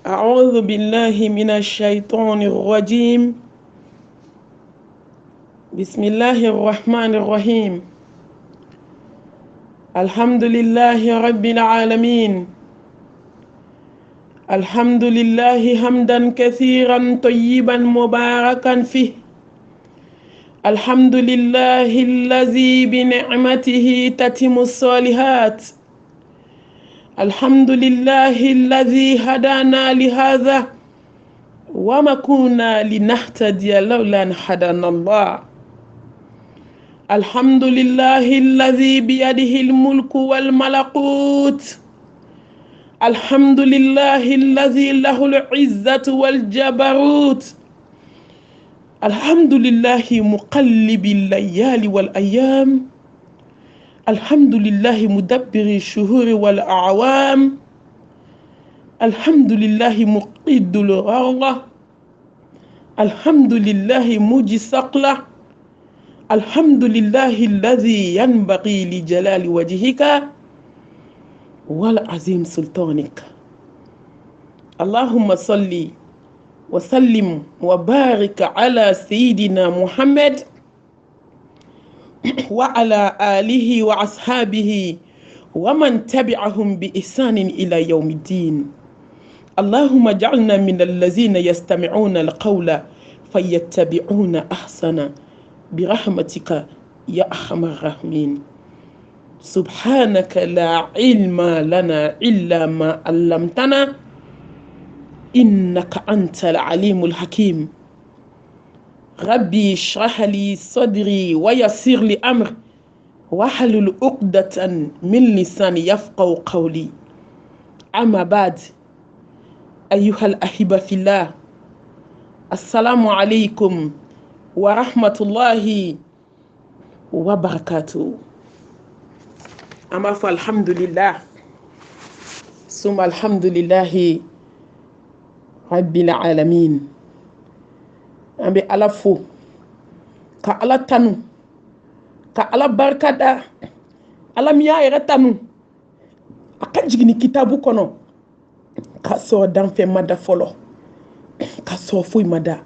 أعوذ بالله من الشيطان الرجيم. بسم الله الرحمن الرحيم. الحمد لله رب العالمين. الحمد لله حمدا كثيرا طيبا مباركا فيه. الحمد لله الذي بنعمته تتم الصالحات. الحمد لله الذي هدانا لهذا وما كنا لنهتدي لولا أن هدانا الله. الحمد لله الذي بيده الملك والملكوت. الحمد لله الذي له العزة والجبروت. الحمد لله مقلب الليالي والأيام. الحمد لله مدبر الشهور والأعوام. الحمد لله مقيد الغرة. الحمد لله موجي الثقلة. الحمد لله الذي ينبغي لجلال وجهك والعظيم سلطانك. اللهم صل وسلم وبارك على سيدنا محمد وعلى آله وأصحابه ومن تبعهم بإحسان إلى يوم الدين. اللهم اجعلنا من الذين يستمعون القول فيتبعون أحسنه برحمتك يا أرحم الراحمين. سبحانك لا علم لنا إلا ما علمتنا إنك أنت العليم الحكيم. ربي اشرح لي صدري ويسر لي أمري واحلل عقدة من لساني يفقهوا قولي. أما بعد، أيها الأحبة في الله، السلام عليكم ورحمة الله وبركاته. أما فالحمد لله ثم الحمد لله رب العالمين. أمي على فو كعلى تنو كعلى بركة على مياه رتنو أكجني كتابو كنو كسر دم في مدى فلو كسر فوي مدى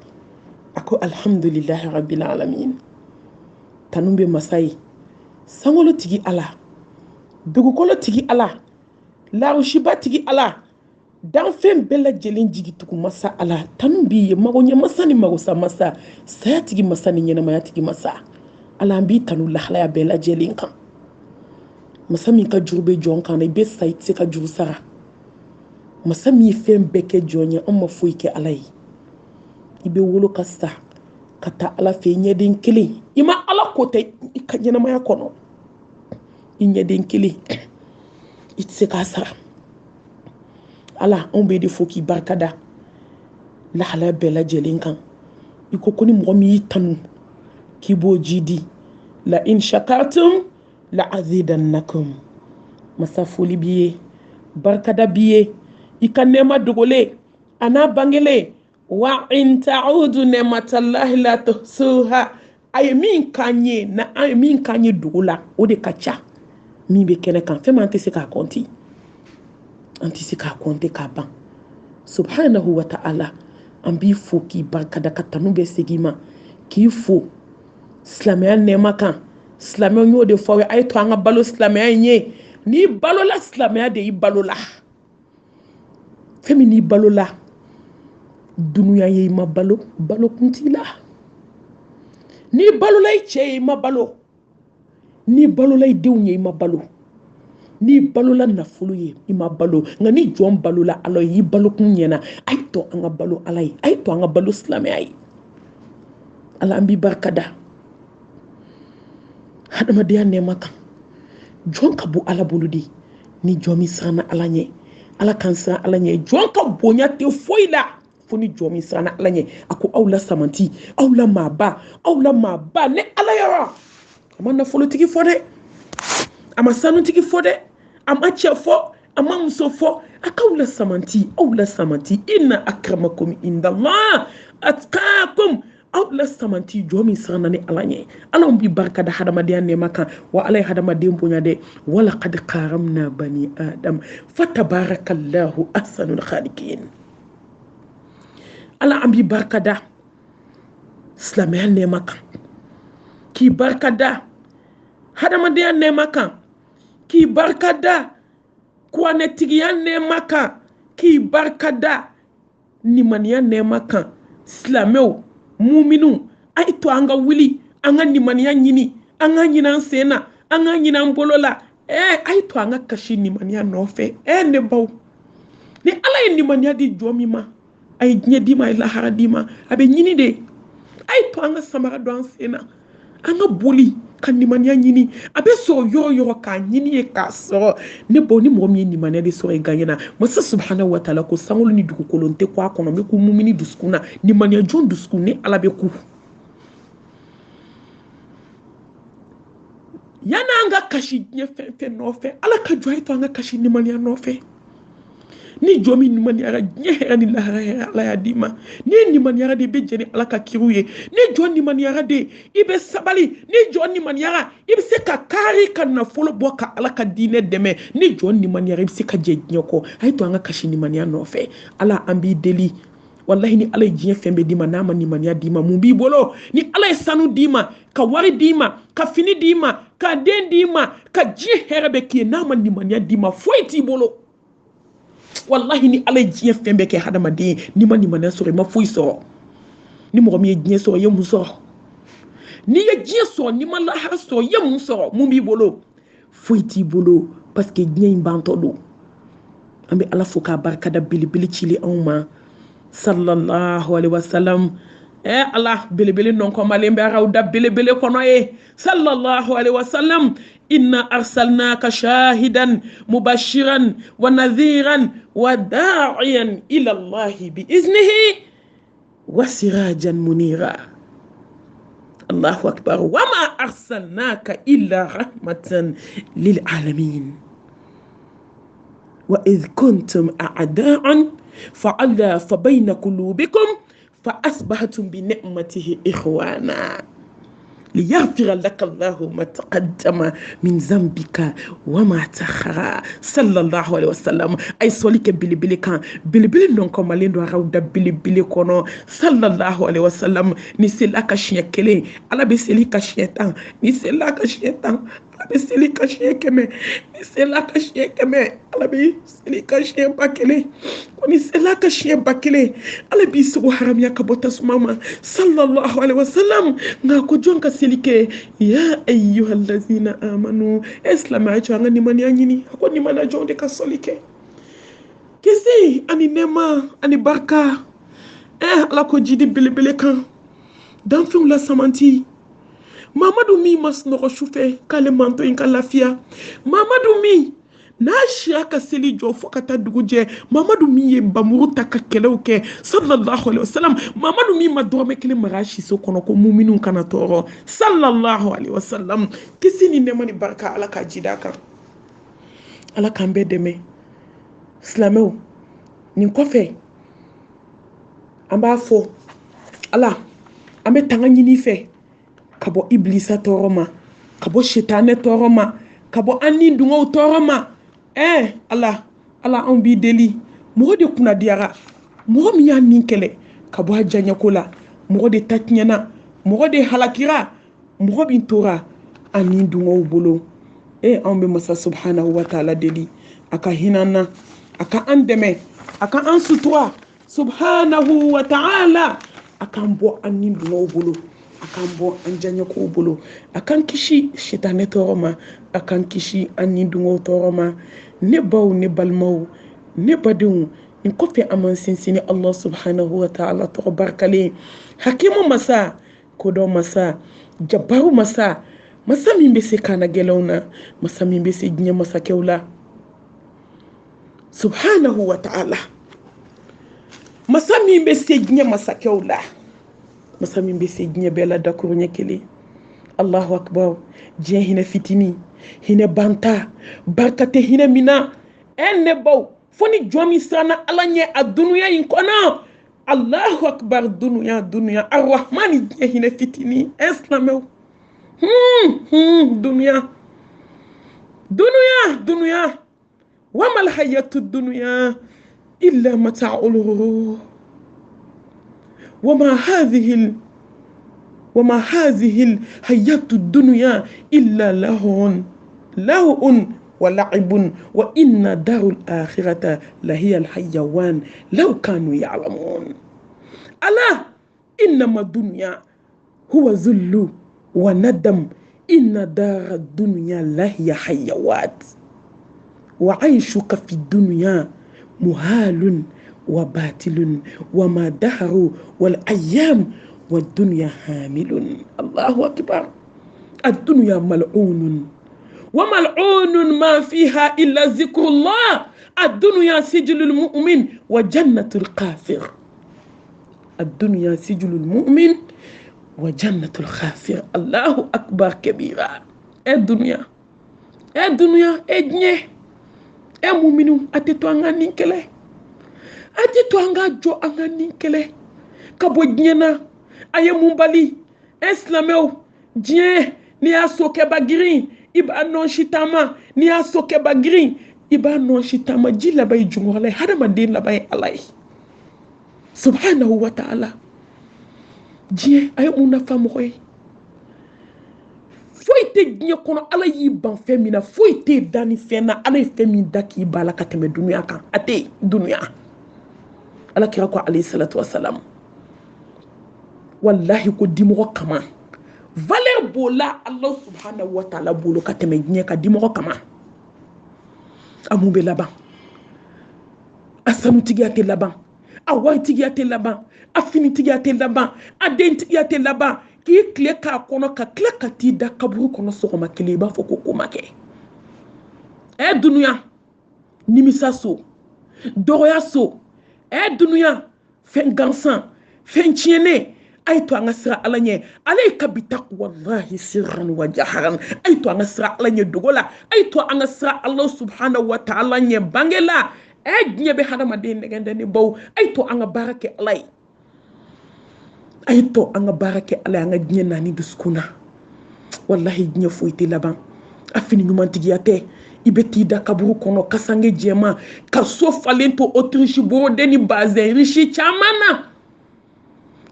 أكو الحمد لله رب العالمين. تنوبي مساي سانغولو تيجي على dugukolo tigi ala larushiba tigi ala danfɛn bɛɛ lajɛlen jigi tugu masa ala tanu b'i ye mago ɲɛ masa ni magosa masa saya tigi masa ni ɲɛnamaya tigi masa ala an b'i tanu lahalaya bɛɛ lajɛlen kan. Masa min ka juru bɛ jɔn kan na i bɛ sa i tɛ se ka juru sara. Masa min ye fɛn bɛɛ kɛ jɔn ye an ma foyi kɛ ala ye. I bɛ wolo ka sa ka taa ala fɛ ɲɛden kelen i ma ala ko tɛ i ka ɲɛnamaya kɔnɔ. I ɲɛden kelen i tɛ se k'a sara. ala anw bɛ de fo k'i barikada lahalaya bɛɛ lajɛlen kan. I ko ni mɔgɔ min y'i tanu k'i b'o ji di la in shakartum la azidannakum. Masa foli b'i ye barikada b'i ye i ka nɛɛma dogolen a n'a bangelen wa in ta'udu ni'matallahi la tuhsuha. a ye min k'an ye na an ye min k'an ye dogo la o de ka ca min bɛ kɛnɛ kan fɛn min an tɛ se k'a kɔnti an tɛ se k'a kɔnti k'a ban. Subhanahu wa ta'ala an b'i fo k'i barikada ka tanu bɛ segin ma k'i fo silamɛya nɛɛma kan. Silamɛw y'o de fɔ aw ye a ye to an ka balo silamɛya in ye. N'i balola silamɛya de i balola. Fɛn min n'i balola dunuya ye i ma balo balo kun t'i la. N'i balola i cɛ ye i ma balo. N'i balola i denw ye i ma balo. N'i balola nafolo ye i ma balo. Nka ni jɔn balola ala ye i balokun ɲɛna a ye to an ka balo ala ye a ye to an ka balo silamɛya ye. Ala an b'i barikada hadamadenya nɛɛma kan. Jɔn ka bon ala bolo de ni jɔn min siranna ala ɲɛ. Ala kan siran ala ɲɛ. Jɔn ka bonya tɛ foyi la fo ni jɔn min siranna ala ɲɛ. A ko aw la samanti aw la maaba ne ala yɔrɔ. A ma nafolotigi fɔ dɛ, a ma sanutigi fɔ dɛ, a ma cɛ fɔ, a ma muso fɔ. A k'aw la samanti inna akramakum indallah atqakum. Aw la samanti jɔn min siranna ni ala ɲɛ. Ala b'i barikada hadamadenya nɛɛma kan wa ala ye hadamaden bonya dɛ. Wala qad karamna bani adam fatabarakallahu ahsanul khaliqin. ala an b'i barikada silamɛya nɛɛma kan k'i barikada hadamadenya nɛɛma kan k'i barikada kuranɛtigiya nɛɛma kan k'i barikada nimaniya nɛɛma kan silamɛw muminu a yi to an ka wuli an ka nimaniya ɲini an ka ɲini an sen na an ka ɲini an bolo la a yi to an ka kasi nimaniya nɔfɛ ne baw ni ala ye nimaniya di jɔn min ma a ye diɲɛ d'i ma a ye lahara d'i ma a bɛ ɲini de a yi to an ka samara don an sen na an ka boli ka nimaniya ɲini a bɛ sɔrɔ yɔrɔ yɔrɔ k'a ɲini ye k'a sɔrɔ ne baw ni mɔgɔ min ye nimaniya de sɔrɔ i gaɲɛ na masa subhanahu wa taala ko sankolo ni dugukolo n tɛ ku a kɔnɔ n bɛ ku mumini dusukun na nimaniya jɔn dusukun ni ala bɛ ku yanni an ka kasi diɲɛ fɛn fɛn nɔfɛ ala ka jɔ a ye to an ka kasi nimaniya nɔfɛ ni jɔ min nimaniyara diɲɛ hɛrɛ ni lahara hɛrɛ ala y'a d'i ma ni nimaniyara de i bɛ jɛ ni ala ka kiriw ye ni jɔ nimaniyara de i bɛ sabali ni jɔ nimaniyara i bɛ se ka kari ka nafolo bɔ ka ala ka diinɛ dɛmɛ ni jɔ nimaniyara i bɛ se ka jɛ diɲɛ kɔ a ye to an ka kasi nimaniya nɔfɛ ala an b'i deli wallahi ni ala ye diɲɛ fɛn bɛɛ d'i ma n'a ma nimaniya d'i ma mun b'i bolo ni ala ye sanu d'i ma ka wari d'i ma ka fini d'i ma ka den d'i ma ka diɲɛ hɛrɛ bɛɛ k'i ye n'a ma nimaniya d'i ma foyi t'i bolo wallahi ni ala ye diɲɛ fɛn bɛɛ kɛ hadamaden ye ni ma nimaniya sɔrɔ i ma foyi sɔrɔ ni mɔgɔ min ye diɲɛ sɔrɔ i ye mun sɔrɔ n'i ye diɲɛ sɔrɔ n'i ma lahara sɔrɔ i ye mun sɔrɔ mun b'i bolo foyi t'i bolo parce que diɲɛ in bantɔ don an bɛ ala fo k'a barikada belebele cili anw ma sallallahu alaihi wasallam ala belebele nɔnkɔmalen bɛ araw da belebele kɔnɔ ye sallallahu alaihi wasallam inna arsalnaka shahidan mubashiran wa nadhiran wa da'iyan ila allahi bi iznihi wa sirajan munira allahu akbar wa ma arsalnaka illa rahmatan lil alamin wa idh kuntum a'da'an fa'alafa bayna qulubikum فأصبحتم بنعمته إخوانا ليغفر لك الله ما تقدم من ذنبك وما تأخر صلى الله عليه وسلم أي سوليك بلي بلي كان بلي بلي نونكم مالين دو راودا بلي بلي كونو صلى الله عليه وسلم نسلا كشيه كلي على بسلي كشيه تان نسلا كشيه تان بسلي كشيه كمه نسلا كشيه كمه على بسلي كشيه باكلي ونسلا كشيه باكلي على بيسو حرام يا كبوتا ماما صلى الله عليه وسلم ngako jonka silike ya ayyuha allazina amanu islam acho ngani mani anyini ko ni mana jonde ka solike kisi ani nema ani barka ala ko jidi bilibili kan dan fun la samanti Mamadou mi mas no choufe kale manto in kalafia Mamadou mi na shia ka seli jo fokata duguje Mamadou mi ye bamuru taka kelew ke sallallahu alaihi wasallam Mamadou mi ma dorme kele marashi so kono ko mu'minun kana toro sallallahu alaihi wasallam kisini ne mani barka ala ka jidaka ala kan be deme islamew ni kofe amba fo ala ambe tanga nyini fe kabo iblisa toroma kabo shetane toroma kabo anni dungo toroma ala an bi deli mo de kuna diara mo mi ya ninkele kabo ajanya kola mo de tatnyana mo de halakira mo bin tora anni dungo bolo an be masa subhanahu wa ta'ala deli aka hinana aka andeme aka an sutura subhanahu wa ta'ala akan bo anni dungo bolo akan bo anjanya ko bolo akan kishi shitane toroma akan kishi anni dungo toroma ne baw ne balmaw ne badun in kofi aman sinsini Allah subhanahu wa ta'ala to barkale hakimu masa kodo masa jabaru masa min be se kana gelawna masa min be se nya masa kewla subhanahu wa ta'ala masa min be se nya masa kewla masa min be se nya bela dakuru nyekeli Allahu akbar je hina fitini hina banta barkate hina mina enne baw foni jomi sana alanye adunya in kona Allahu akbar dunya arrahmani je hina fitini islamew dunya wa mal hayatud dunya illa mata'ul ghurur وما هذه الحياة الدنيا إلا لهو ولعب وإن دار الآخرة لهي الحيوان لو كانوا يعلمون. ألا إنما الدنيا هو ذل وندم إن دار الدنيا لهي حيوات وعيشك في الدنيا محال وباطل وما دهر والأيام والدنيا حامل. الله أكبر. الدنيا ملعون وملعون ما فيها إلا ذكر الله. الدنيا سجل المؤمن وجنة الكافر. الدنيا سجل المؤمن وجنة الكافر. الله أكبر كبيرا. الدنيا إجنيه مؤمن أتتو أنغا نينكله أتتو أنغا جو أنغا نينكله كابو جنينا أي مبالي إسلاميو جيه نيا سوكي باغرين إبا نون شتاما نيا سوكي باغرين إبا نون شتاما جي لباي جمهوري هذا ما دين لباي الله سبحانه وتعالى. جيه أي منافع موي foite gnye kono ala yi ban femina foite dani fena ala femi daki bala kateme dunya kan ate dunya ala kira ko alayhi salatu wassalam wallahi ko dimo kama valeur bola allah subhanahu wa ta'ala bolo kateme gnye ka dimo kama amube laban asanu tigate laban awai tigate laban afini tigate laban aden tigate laban ki kile ka kono ka kile ka ti da kaburu kono sogoma kile ba fo ko make dunya nimisa so doroya so dunya fen gansan fen chiene ay to anga sira alanye alay kabita wallahi sirran wa jaharan ay to anga sira alanye dogola ay to anga sira allah subhanahu wa ta'ala nye bangela nye be hadama de ngende ni bow ay to anga barake alay ayto anga barake ala anga gnye nani duskuna wallahi gnye foite laban afini numantigi ate ibeti da kaburu kono kasange jema ka so falento autriche bo deni bazen richi chamana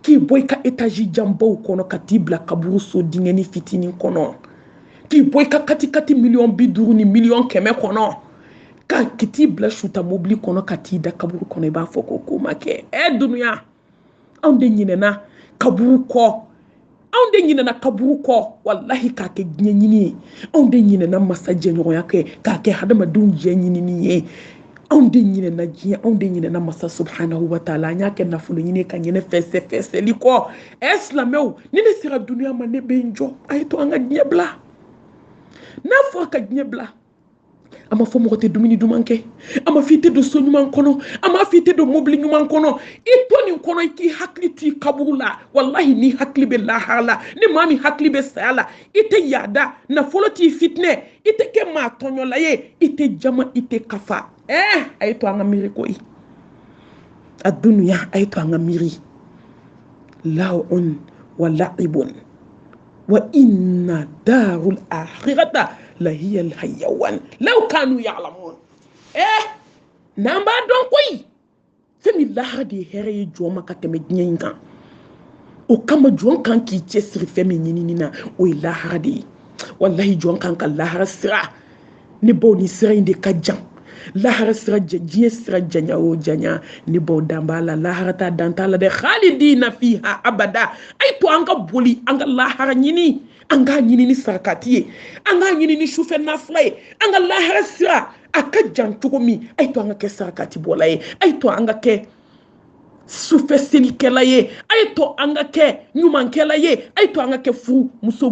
ki boy ka etaji jambo kono katibla kaburu so dingeni fitini kono ki boy ka kati million biduru ni million keme kono ka kitibla shuta mobli kono katida kaburu kono ba foko ko make dunya onde nyinena kaburu ko onde nyinena kaburu ko wallahi ka ke nyini onde nyinena masaje nyo yake ka ke hadama dun je nyini ni onde nyinena ji onde nyinena masa subhanahu wa ta'ala nyake na fulu nyine ka nyine fese liko islameu nini sira dunia mane benjo ayto anga nyebla na fo ka nyebla ama fo mo te dumini dumanke ama fite do so nyuman kono ama fite do mobli nyuman kono itoni kono ki hakli ti kabula wallahi ni hakli be la hala ni mami hakli be sala ite yada na foloti fitne ite ke ma tonyo laye ite jama ite kafa ayto anga miri koy ad-dunya ayto anga miri la'un wa la'ibun wa inna darul akhirata la hiya al hayawan law kanu ya'lamun namba don koy femi lahadi here joma kateme nyenga o kama jon kan ki cesri femi nyinina o lahadi wallahi jon kan ka lahara sira ni boni sira inde kajam lahara sira jiye sira janya o janya ni bo dambala lahara ta dantala de khalidina fiha abada ay to anga boli anga lahara nyini anga nyini ni sakatiye anga nyini ni shufe na flay anga lahara sira aka jantugo mi ay to anga ke sakati bolaye ay to anga ke sufe selikela ye ay to anga ke nyumankela ye ay to anga ke fu muso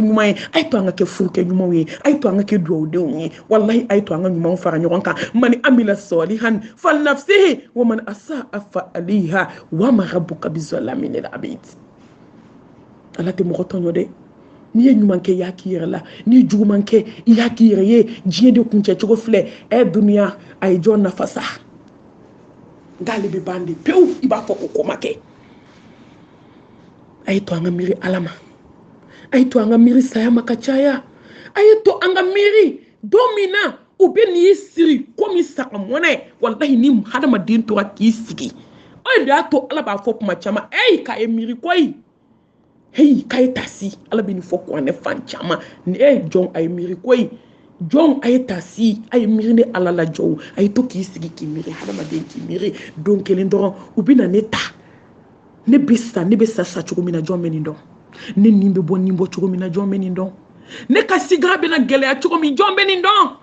nyuma ye ay to anga ke fu ke nyuma ye ay to anga ke do de ye wallahi ay to anga nyuma fara nyoronka man amila salihan fal nafsihi wa man asaa fa aliha wa ma rabbuka bizalamin lil abid alati mo gotonyo de ni nyumanke yakira la ni jugumanke yakira ye jiede kunche chogo fle dunia ay jonna fasa galibi bandi pew iba foko komake ayto anga miri alama ayto anga miri sayama kachaya ayto anga miri domina ubeni siri komi saka mona wallahi ni hadama din to akisigi o da to ala ba fo kuma chama ka emiri koi kai tasi ala bi ni fo ko ne fan chama ne jon ay miri koi jon ay tasi ay miri ne ala la jow ay to ki sigi ki miri hada ma den ki miri donc kelen doron ubina neta ne bisa sa chugo mina jon meni don ne nimbe bon nimbo chugo mina jon meni don ne ka sigra bena gele ya chugo mi jon meni don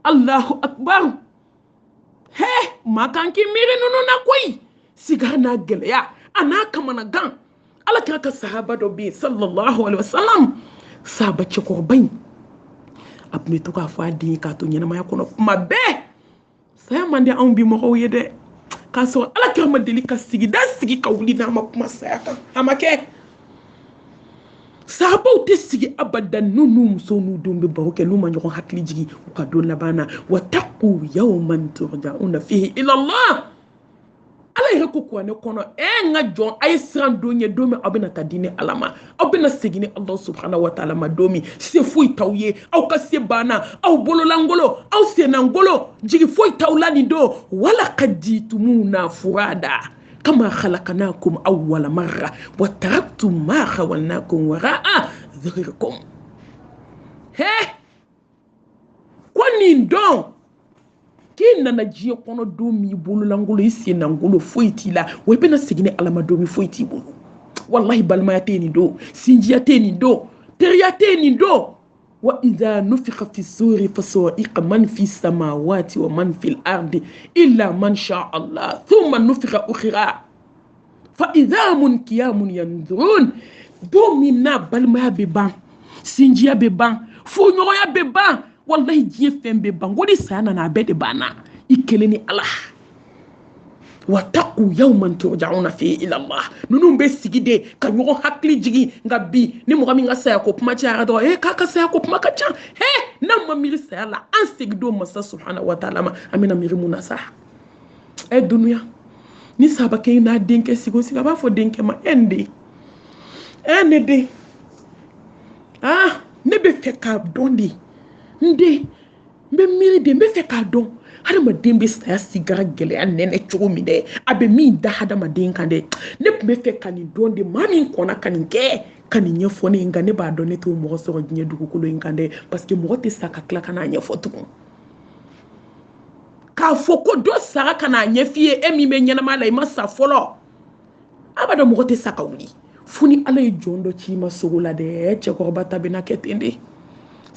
Allahu akbar makanki miri nunu na koi sigar na gele ya ana kamana gan ala ka sahaba do bi sallallahu alaihi wasallam sahaba ci ko bañ ab mi to ka fa di ka to nyina ma kono ma be saya mande an bi mo ko yede ka so ala ka ma deli ka sigi da sigi ka wuli na ma kuma saya kan amake sahaba te sigi abadan nunu so nu dumbe baroke lu ma ñoko hakli jigi ka do labana wa taqu yawman turja'una fihi ila Allah ala yɛrɛ ko kuwa ne kɔnɔ nga jɔn a ye siran don ye don min aw bɛna taa di ni ala ma aw bɛna segin ni Allah subhanahu wa ta'ala ma don min se foyi t'aw ye aw ka se banna aw bololangolo aw senangolo jigi foyi t'aw la nin don wala qad jitumuna furada kama khalaqnakum awwala marra wa taraktum ma khawalnakum wara'a dhahrikum ko nin don ki nana jiye kono do mi bulu langolo isi nangolo foiti la we bena sigine alama do mi foiti bulu wallahi balma te ni do sinjiya te ni do teriya te ni do wa idha nufikha fi suri fasa'iqa man fi samawati wa man fil ardi illa man sha Allah thumma nufikha ukhra fa idha mun qiyamun yanzurun do mi na balma be ban sinjiya be ban fo nyoya be ban wallahi jiye fembe bangodi sana na bede bana ikeleni Allah wattaqu yawman turja'una fihi ila Allah nunu be sigide ka nyogo hakli jigi ngabi ni mo gami ngasa ko puma cha do ka sa ko puma ka cha nam ma miri sa la an sigdo masa subhanahu wa ta'ala ma amina miri munasa dunya ni sabake na denke sigo siga ba fo denke ma ende de ne be feka dondi nde mbe miri de mbe fe ka don hada ma dembe sa sigara gele an nene chugo mi de abe mi da hada ma den kan de ne mbe fe kan don de mami kona kan ke kan nye fone nga ne ba don ne to mo so gnye dugu ko lo ngande parce que mo te saka kla kana nye fotu ka foko do sara kana nye fie emi me nyana mala ima sa folo abada mo te saka wuli funi ala e jondo chi ma sogola de che ko bata bena ketende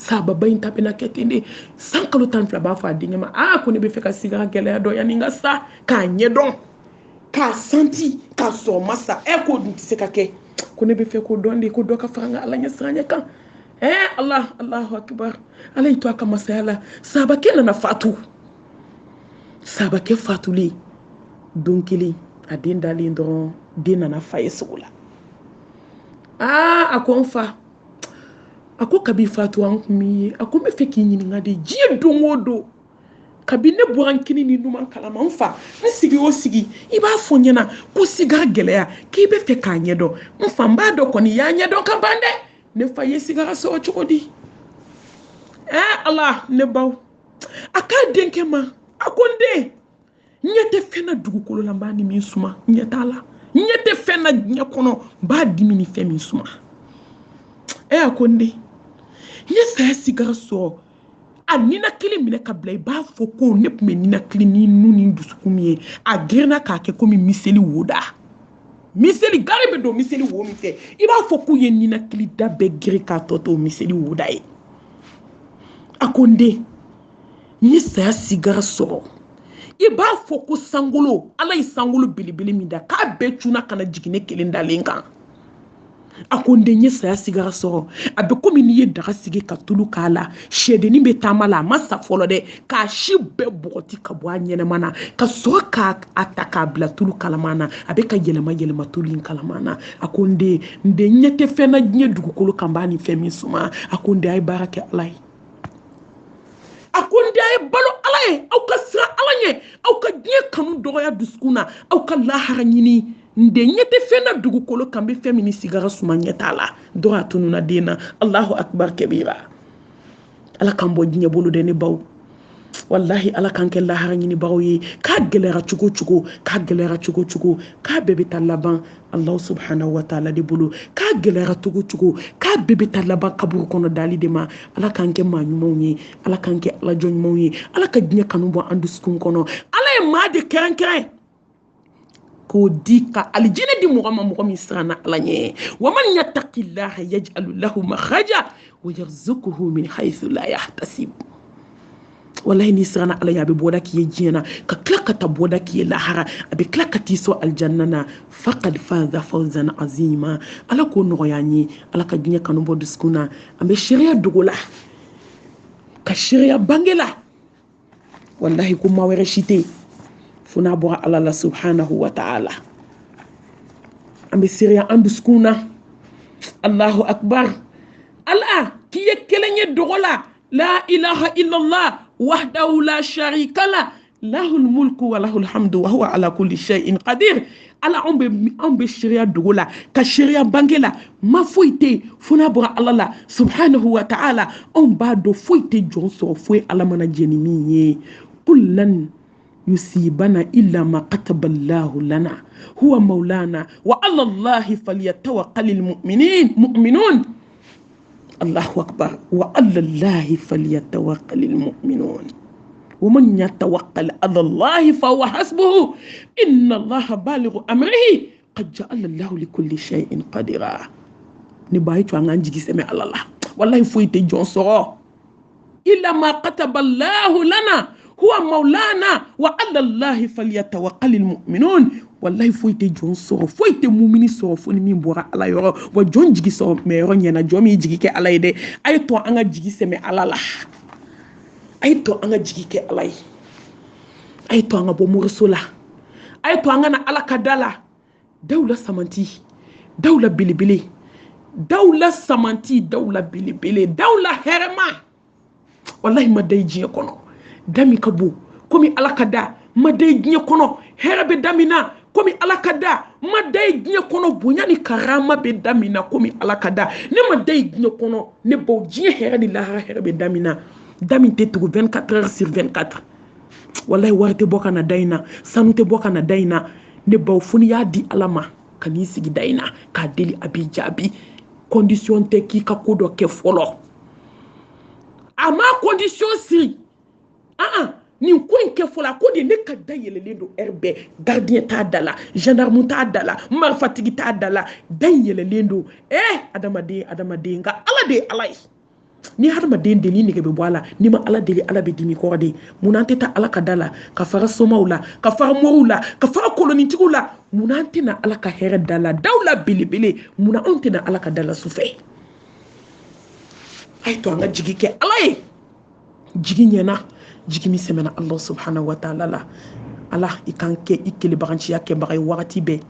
saba bayin tapena ketende sankalo tan fla ba fa dingema ko ne be fe ka sigara gele do ya ninga sa ka nyedon ka santi ka so masa ko dum ti se ka ke ko ne be fe ko donde ko do ka franga ala nya sanya kan Allah Allahu akbar alay to aka masala saba ke na fatu saba ke fatuli donkili adinda lindron dina na faye sugula akonfa ako kabi fatu an kumi ako me fe ki nyini ngade jie dongodo kabi ne burankini ni numan kalama mfa nsigi o sigi iba fonyena ko siga geleya ki be fe ka nyedo mfa mba do koni ya nyedo kan bande ne fa ye siga so chukodi Allah ne baw aka denke ma akonde nyete fena dugukolo la mbani mi suma nyetala nyete fena nyakono ba dimini fe mi suma akonde yesa sigara so anina kili mine kabla ba foko ne pume nina kili ni nuni dusukumie agrena ka ke komi miseli woda miseli garibe do miseli wo mi fe iba foko ye nina kili da be giri ka toto miseli woda e akonde yesa sigara so iba foko sangolo ala isangolo bilibili mi da ka be tuna kana jigine kelinda lenga akonde nye saya sigara soro abe komi ni ye daga sigi ka tulu kala shedeni be tamala masa folo de ka shi be bogoti ka bo anyene mana ka so ka ataka bla tulu kala mana abe ka yelema tulu kala mana akonde nde nyete fena nye dugukolo kambani femi suma akonde ay barake alay akonde ay balo alay au ka sira alanye au ka nye kanu doya duskuna au ka lahara nyini nde nyete fena dugukolo kambe femini sigara suma nyetala dora tununa dina Allahu akbar kabira ala kambo jinye bolu de ne baw wallahi ala kan kɛ lahara ɲinibagaw ye k'a gɛlɛyara cogo cogo k'a gɛlɛyara cogo cogo k'a bɛɛ bɛ taa laban Allah subhanahu wa ta'ala de bolo k'a gɛlɛyara cogo cogo k'a bɛɛ bɛ taa laban kaburu kɔnɔ dali de ma ala kan kɛ maa ɲumanw ye ala kan kɛ ala jɔn ɲumanw ye ala ka diɲɛ kanu bɔ an dusukun kɔnɔ ala ye maa de kɛrɛnkɛrɛn k'o di ka alijinɛ di mɔgɔ ma mɔgɔ min siranna ala ɲɛ wa man yattaqillaha yaj'al lahu makhraja wa yarzuquhu min haythu la yahtasib wallahi ni siranna ala ɲɛ a bɛ bɔda k'i ye diɲɛ na ka tila ka taa bɔda k'i ye lahara a bɛ tila ka t'i sɔn aljanna na faqad faza fawzan azima ala k'o nɔgɔya an ye ala ka diɲɛ kanu bɔ dusukun na an bɛ sariya dogo la ka sariya bange la wallahi ko maa wɛrɛ si tɛ yen fo n'a bɔra ala la subhanahu wa ta'ala an bɛ sariya an dusukun na allahu akbar ala k'i ye kelen ye dogo la la ilaha illallah wahdahu la sharika la lahul mulku wa lahul hamdu wa huwa ala kulli shay'in qadir ala an bɛ sariya dogo la ka sariya bange la ma foyi tɛ yen fo n'a bɔra ala la subhanahu wa ta'ala an b'a dɔn foyi tɛ jɔn sɔrɔ foyi ala mana jɛ ni min ye kullan يصيبنا إلا ما كتب الله لنا هو مولانا وعلى الله فليتوكل المؤمنون الله أكبر وعلى الله فليتوكل المؤمنون ومن يتوكل على الله فهو حسبه إن الله بالغ أمره قد جعل الله لكل شيء قديرا نبايتو عن جيجي سمع الله والله فويت جون سورو إلا ما كتب الله لنا هو مولانا وعلى الله فليتوكل المؤمنون والله فويت جون سورو فويت مؤمني سورو فوني مين بورا على يورو وجون جيجي سورو ميرو نينا جومي جيجي كي على يدي اي تو انغا جيجي سمي على لا اي تو انغا جيجي كي على اي تو انغا بو مرسولا اي تو انغا نا على كدالا دولة سمانتي دولة بيلي بيلي دولة سمانتي دولة بيلي بيلي دولة هرما والله ما دايجي كونو dami kabo komi alakada madai ginye kono herebe damina komi alakada madai ginye kono bonya ni karama be damina komi alakada ne madai ginye kono ne bo ginye heredi lahara herebe damina daminte tugu 24 heures sur 24 wallahi warte boka na daina sanute boka na daina ne bo funi ya di alama kani sigi daina ka deli abijabi condition te ki ka kodo ke folo ama condition si ni ko in ke fola ko de ne ka da yelele do herbe gardien ta dala gendarme ta dala marfatigi ta dala dan yelele do adamade nga ala de alai ni adamade de ni ke be boala ni ma ala de ala be dimi ko de munante ta ala ka dala ka fara somaula ka fara morula ka fara koloni tigula munante na ala ka here dala dawla bilibili munante na ala ka dala sufe ay to nga jigi ke alai jigi nyena jigi mi semena Allah subhanahu wa ta'ala la Allah ikanke ikele baranchi yake bagay wakati be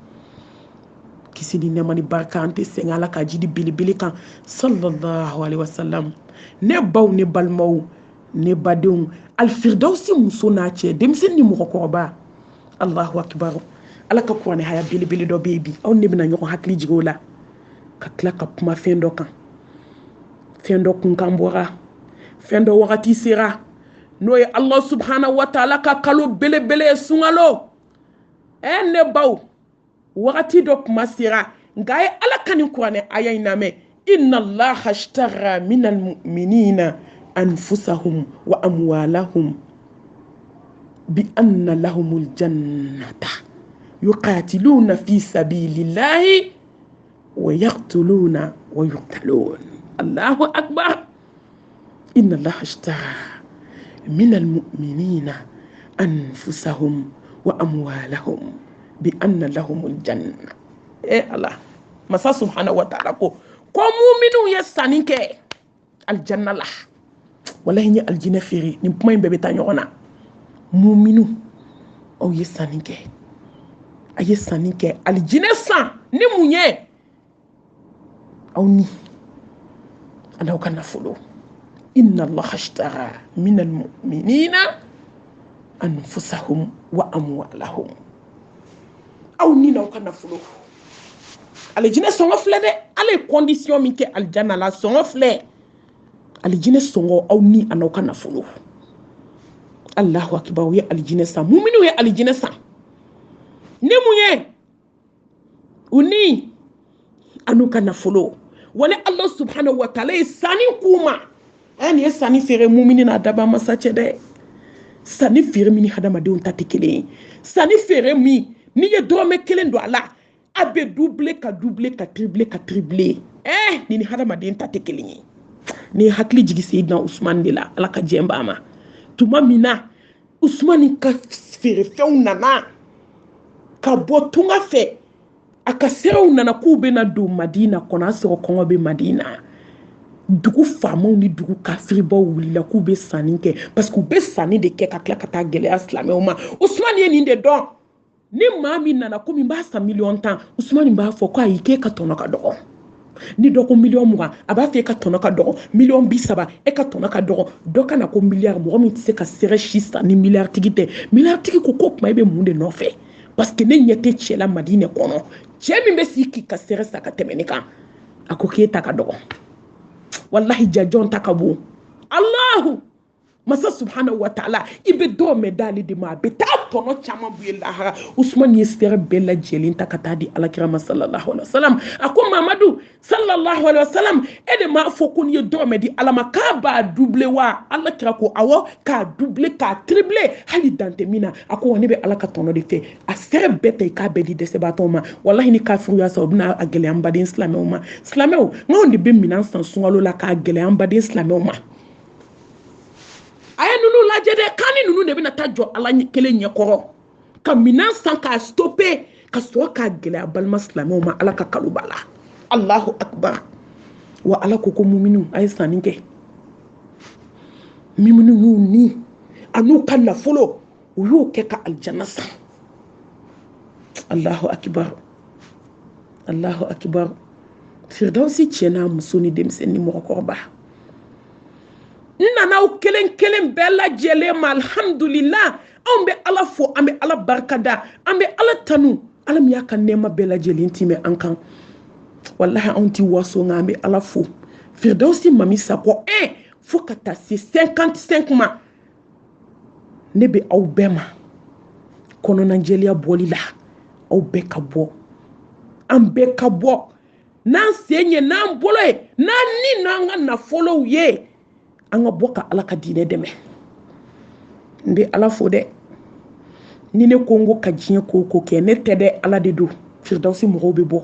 kisi di nemani barka ante sengala ka jidi bilibili kan sallallahu alaihi wasallam ne baw ne balmaw ne badung al firdausi musona che demsen ni mukoroba Allahu akbar ala ka ko ne haya bilibili do baby on ne bina nyoko hakli jigola ka kla ka puma fendo kan fendo kun kambora fendo wakati sira no ye Allah subhanahu wa ta'ala ka kalo bele bele sungalo ne baw wakati do kuma sira ngaye ala kanin kurane aya iname inna Allah ashtara minal mu'minina anfusahum wa amwalahum bi anna lahumul jannata yuqatiluna fi sabilillahi wa yaqtuluna wa yuqtalun Allahu akbar inna Allah ashtara من المؤمنين أنفسهم وأموالهم بأن لهم الجنة الله مسا سبحانه وتعالى كو مؤمنون يسانيك الجنة لا ولا هي الجنة فيري نبمين ببتا نيونا مؤمنون أو يسانيك يسانيك الجنة سان نمونيه أو ني أنا كان نفلو إن الله اشترى من المؤمنين أنفسهم وأموالهم أو نينا وكان فلو على جنة سونغفلة ده على كونديسيون منك الجنة لا سونغفلة على جنة سونغ أو ني أنا وكان فلو Allahu akbar u ye alijinɛ san muminu ye alijinɛ san ne mun ye u ni anu ka nafolo wale Allah subhanahu wa ta'ala ye sanni k'u ma nin ye sanni feere mumini n'a daba masa cɛ dɛ sanni feere min ni hadamadenw ta tɛ kelen ye sanni feere min n'i ye dɔrɔmɛ kelen don a la a bɛ double ka tripler nin ni hadamaden ta tɛ kelen ye ni hakili jigi Seydina Usman de la Ala ka jɛn b'a ma tuma min na Usman ka feerefɛnw nana ka bɔ tunga fɛ a ka serew nana k'u bɛna don Madina kɔnɔ a sɔrɔ kɔngɔ bɛ Madina dugu faamaw ni dugu kafiribaw wulila k'u bɛ sanni kɛ parce que u bɛ sanni de kɛ ka tila ka taa gɛlɛya silamɛw ma Usman ye nin de dɔn ni maa min nana ko min b'a san 1,000,000 Usman b'a fɔ ko ayi k'e ka tɔnɔ ka dɔgɔ ni dɔ ko 1,20,000 a b'a fɔ e ka tɔnɔ ka dɔgɔ 1,30,000 e ka tɔnɔ ka dɔgɔ dɔ kana ko miliyari mɔgɔ min tɛ se ka sɛrɛ si san ni miliyari tigi tɛ miliyari tigi ko kuma e bɛ mun de nɔfɛ parce que ne ɲɛ tɛ cɛ la Madinɛ kɔnɔ cɛ min bɛ sigi k'i ka sɛrɛ sa ka tɛmɛ ne kan a ko k'e ta ka dɔgɔ wallahi jajɔn ta ka bon Allahu masa subhanahu wa ta'ala i bɛ dɔw mɛn d'ale de ma a bɛ taa tɔnɔ caman b'u ye lahara Usman ye sɛrɛ bɛɛ lajɛlen ta ka taa di alakirama sallallahu alaihi wa sallam a ko Mamadu sallallahu alaihi wa sallam e de m'a fɔ ko n'i ye dɔw mɛn di ala ma k'a b'a double wa alakira ko awɔ k'a double k'a triple hali dan tɛ min na a ko wa ne bɛ ala ka tɔnɔ de fɛ a sɛrɛ bɛɛ ta i k'a bɛɛ di dɛsɛbaatɔw ma wallahi ni kafiru y'a sɔrɔ u bɛna a gɛlɛya an baden silamɛw ma silamɛw n'anw de bɛ minɛn san sunkalo la k'a gɛlɛya an baden silamɛw ma a ye ninnu lajɛ dɛ k'an ni ninnu de bɛna taa jɔ ala kelen ɲɛkɔrɔ ka minɛn san k'a stoppe ka sɔrɔ k'a gɛlɛya balima silamɛw ma ala ka kalo b'a la Allahu akbar wa ala ko ko muminu a ye sanni kɛ muminu y'u ni a n'u ka nafolo u y'o kɛ ka aljana san Allahu akbar Allahu akbar Firdausi cɛ n'a muso ni denmisɛnnin ni mɔgɔkɔrɔba nanaw kelen kelen bɛɛ lajɛlen ma alhamdulillah anw bɛ ala fo an bɛ ala barikada an bɛ ala tanu ala min y'a ka nɛɛma bɛɛ lajɛlen tɛmɛ an kan wallahi anw ti waso nka an bɛ ala fo Firdausi mami sakɔ fo ka taa se 55 ma ne bɛ aw bɛɛ ma kɔnɔnajɛliya bɔli la aw bɛɛ ka bɔ an bɛɛ ka bɔ n'an sen ye n'an bolo ye n'an ni n'an ka nafolow ye an ka bɔ ka ala ka diinɛ dɛmɛ n bɛ ala fo dɛ ni ne ko n ko ka diɲɛ ko ko kɛ ne tɛ dɛ ala de don Firdausi mɔgɔw bɛ bɔ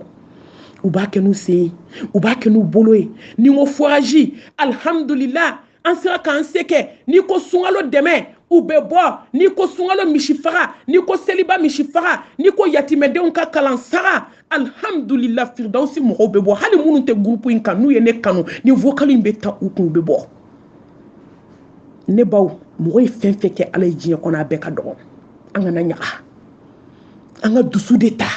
u b'a kɛ n'u sen ye u b'a kɛ n'u bolo ye ni n ko foraji alhamdulillah an sera k'an se kɛ ni ko sunkalo dɛmɛ u bɛ bɔ ni ko sunkalo misi faga ni ko seliba misi faga ni ko yatimɛdenw ka kalan sara alhamdulillah Firdausi mɔgɔw bɛ bɔ hali minnu tɛ groupe in kan n'u ye ne kanu ni vocal in bɛ ta u kun u bɛ bɔ ne baw mɔgɔ ye fɛn fɛn kɛ ala ye diɲɛ kɔnɔ a bɛɛ ka dɔgɔ an kana ɲaga an ka dusu de ta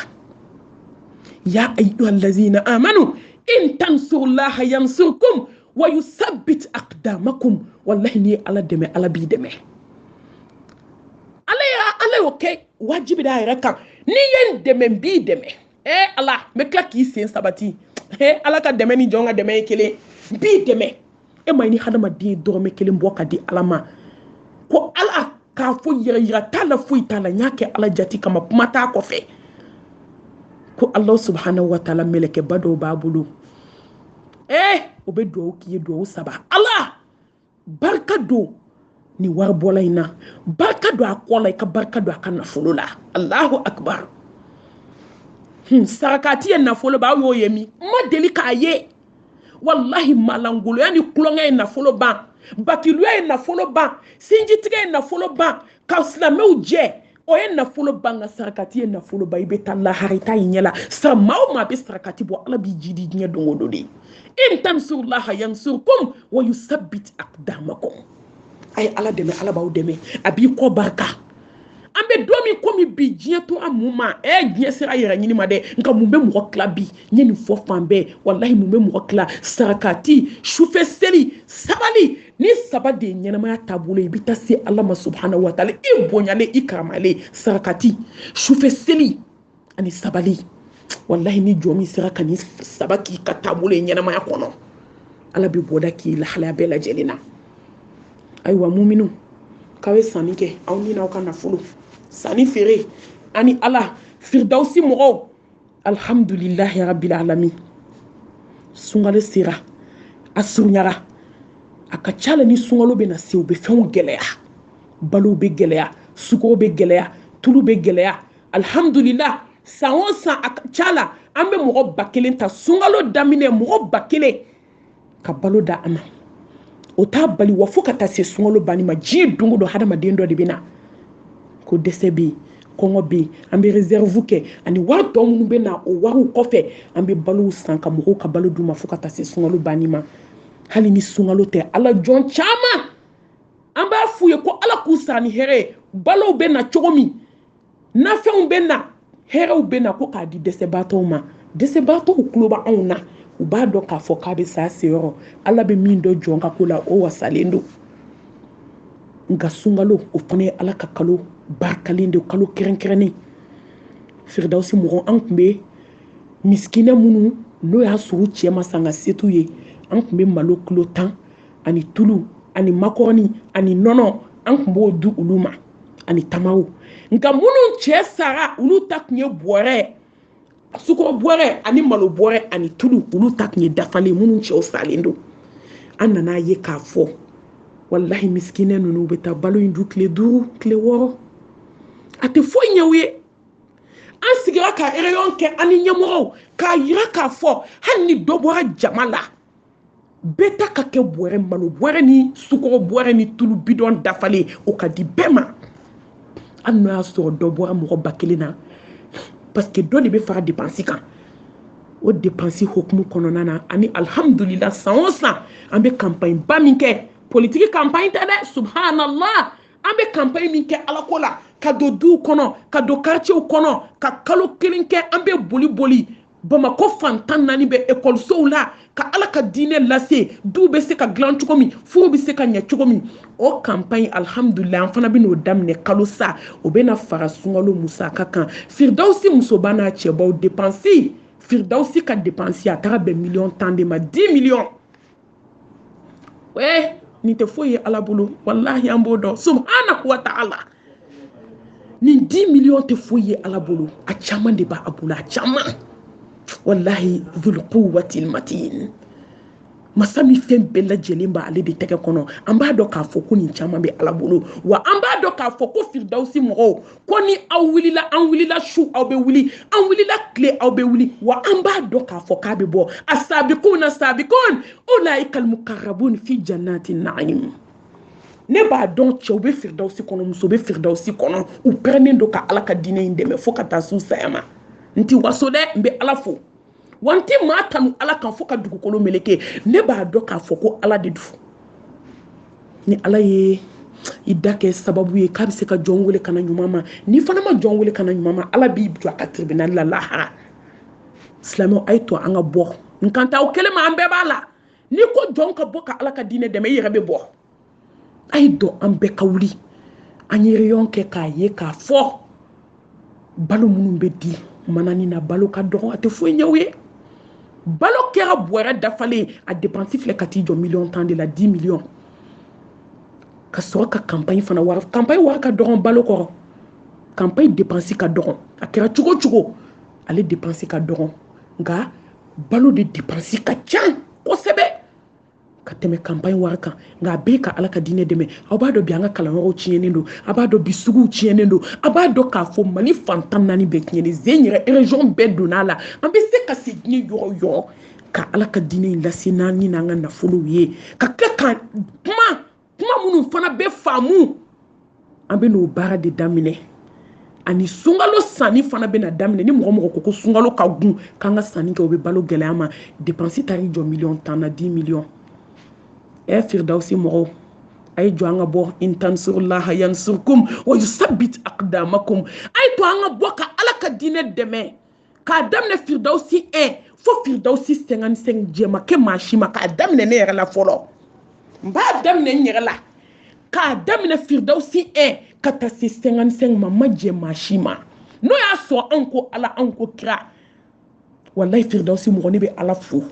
ya ayyuhallazina amanu in tansurullaha yansurkum wa yusabbit aqdamakum wallahi ni ala dɛmɛ ala b'i dɛmɛ ala y'o kɛ wajibi da yɛrɛ kan ni ye n dɛmɛ n b'i dɛmɛ ala n bɛ tila k'i sen sabati ala ka dɛmɛ ni jɔn ka dɛmɛ ye kelen n b'i dɛmɛ e ma ni hadamaden dɔrɔmɛ kelen bɔ ka di ala ma ko ala k'a fɔ yɛrɛ t'a la foyi t'a la n y'a kɛ ala jati kama kuma t'a kɔfɛ ko Allah subhanahu wa ta'ala mɛlɛkɛba dɔw b'a bolo o bɛ duwawu k'i ye duwawu 3 ala barika don ni wari bɔla in na barika don a kɔ la i ka barika don a ka nafolo la Allahu akbar sarakati ye nafolo ba y'o ye min ma deli k'a ye wallahi malangoloya ni kulonkɛ ye nafolo ban bakiluya ye nafolo ban sinjitigɛ ye nafolo ban ka silamɛw jɛ o ye nafolo ban ka sarakati ye nafolo ban i bɛ taa lahara i t'a ye ɲɛ la sa maa o maa bɛ sarakati bɔ ala b'i jidi diɲɛ don o don de in tansurullaha yansurkum wa yusabbit aqdamakum a ye ala dɛmɛ ala b'aw dɛmɛ a b'i kɔ barika an bɛ don min komi bi diɲɛ to an mun ma diɲɛ sera yɛrɛ ɲini ma dɛ nka mun bɛ mɔgɔ tila bi n ye nin fɔ fan bɛɛ wallahi mun bɛ mɔgɔ tila sarakati sufɛ seli sabali ni saba de ye ɲɛnamaya taabolo ye i bɛ taa se ala ma subhanahu wa ta'ala i bonyalen i karamalen sarakati sufɛ seli ani sabali wallahi ni jɔn min sera ka ni saba k'i ka taabolo ye ɲɛnamaya kɔnɔ ala bɛ bɔda k'i lahalaya bɛɛ lajɛlen na ayiwa muminu kawe sani ke aw ni na ka nafolo sani fere ani ala firdausi mo alhamdulillah rabbil alamin sungale sira asunyara akachala ni sungalo be na se o be fen geleya balo be geleya suko be geleya tulu be geleya alhamdulillah sawon sa akachala ambe mo bakelen ta sungalo damine mo bakele ka balo da ama o ta bali wa fuka ta se sungalo bani ma ji dungo do hada ma dendo de bina ko desebi kongo be ambe reserve ke ani wa to munu be na o waru kofe ambe balo sanka mo ka balo duma fuka ta se sungalo bani ma hali ni sungalo te ala jon chama amba fuye ko ala kusani here balo be na chogomi na fe be na here be na ko ka di desebato ma desebato ko kloba ona u ba do ka fo ka be sa sero ala be min do jonga kula o wasalendo nga sungalo o fone ala ka kalo barkalinde kalo kerenkereni firdausi mo an kumbe miskina munu no ya suru chema sanga setu ye an kumbe malo kilo 10 ani tulu ani makoroni ani nono an kumbo du uluma ani tamawu nga munu che sara ulu taknye boire suko boire ani malo boire ani tulu ulu taknye dafale munu che o salendo anana ye ka fo wallahi miskine nunu beta balo indu kle duru kle woro ate fo nyawe an sigira ka ereyon ke ani nyamoro ka yira ka fo hanni dobora jamala beta ka ke boire malo boire ni suko boire ni tulu bidon dafale o ka di bema an no aso dobora mo bakelina parce que do de be fara dépenser kan o dépenser hokmu kononana ani alhamdulillah sansa ambe campagne ba minke politique campagne tade subhanallah ambe campagne minke alakola ka do du kono ka do quartier kono ka kalo kelinke ambe boli boli Bamako fantan nani be école so la ka ala ka dine lase du be se ka glan chukomi fu be se ka nya chukomi o campagne alhamdulillah fana bi no damne kalo sa o be na fara sungalo musa kakan firdausi muso bana cheba o dépenser firdausi ka dépenser atara be million tande ma 10 millions ouais ni te foye ala bulu wallahi ambodo subhanahu wa ta'ala ni 10 millions te foye ala bulu a chaman de ba abula a chaman wallahi dhul quwwati almatin masami fen bella jelimba ale de tege kono amba do ka fo ko ni chama be alabolo wa amba do ka fo ko firdausi mo ko ni awulila anwulila shu awbe wuli anwulila kle awbe wuli wa amba do ka fo ka be bo asabiquna sabiqun ulaika almuqarrabun fi jannatin na'im ne ba don chewbe firdausi kono muso be firdausi kono u prenen do ka alaka dine indeme fo ka tasu sayama nti wasode mbe ala fo wanti ma tanu ala kan fo ka dugukolo meleke ne ba do ka fo ko ala de du ni ala ye idake sababu ye ka bi se ka jon wele kana nyumama ni fana ma jon wele kana nyumama ala bi du aka tribunal la lahara islamo ay to anga bo nkanta o kelema ambe bala ni ko jon ka bo ka ala ka dine de me yere be bo ay do ambe ka wuli anyere yonke ka ye ka fo balo munum be di manani na balo ka doron ate fo nyawe balo kera boire dafale a dépenser fle kati jo million temps de la 10 millions ka so ka campagne fana war campagne war ka doron balo ko campagne dépenser ka doron akira chugo chugo aller dépenser ka doron nga balo de dépenser ka tian ko sebe ka teme campagne war ka nga be ka ala ka dine deme abado bi anga kala ro chienendo abado bi sugu chienendo abado ka fo mali fantan nani be kiene zenyere région bedunala ambe se ka signi yo ka ala ka dine la sinani nanga na fulu ye ka kuma munu fana be famu ambe no bara de damine ani sungalo sani fana be na damine ni mo ko sungalo ka gun kanga sani ke obe balo gelama dépenser tari jo million tana 10 millions e firdausi mo ay jo anga bo in tansurullah yansurkum wa yusabbit aqdamakum ay to anga bo ka ala ka dine deme ka damne firdausi fo firdausi 55 jema ke mashima ka damne ne yere la folo mba damne nyere la ka damne firdausi ka ta 55 mama je mashima no ya so anko ala anko kra wallahi firdausi mo ne be ala fo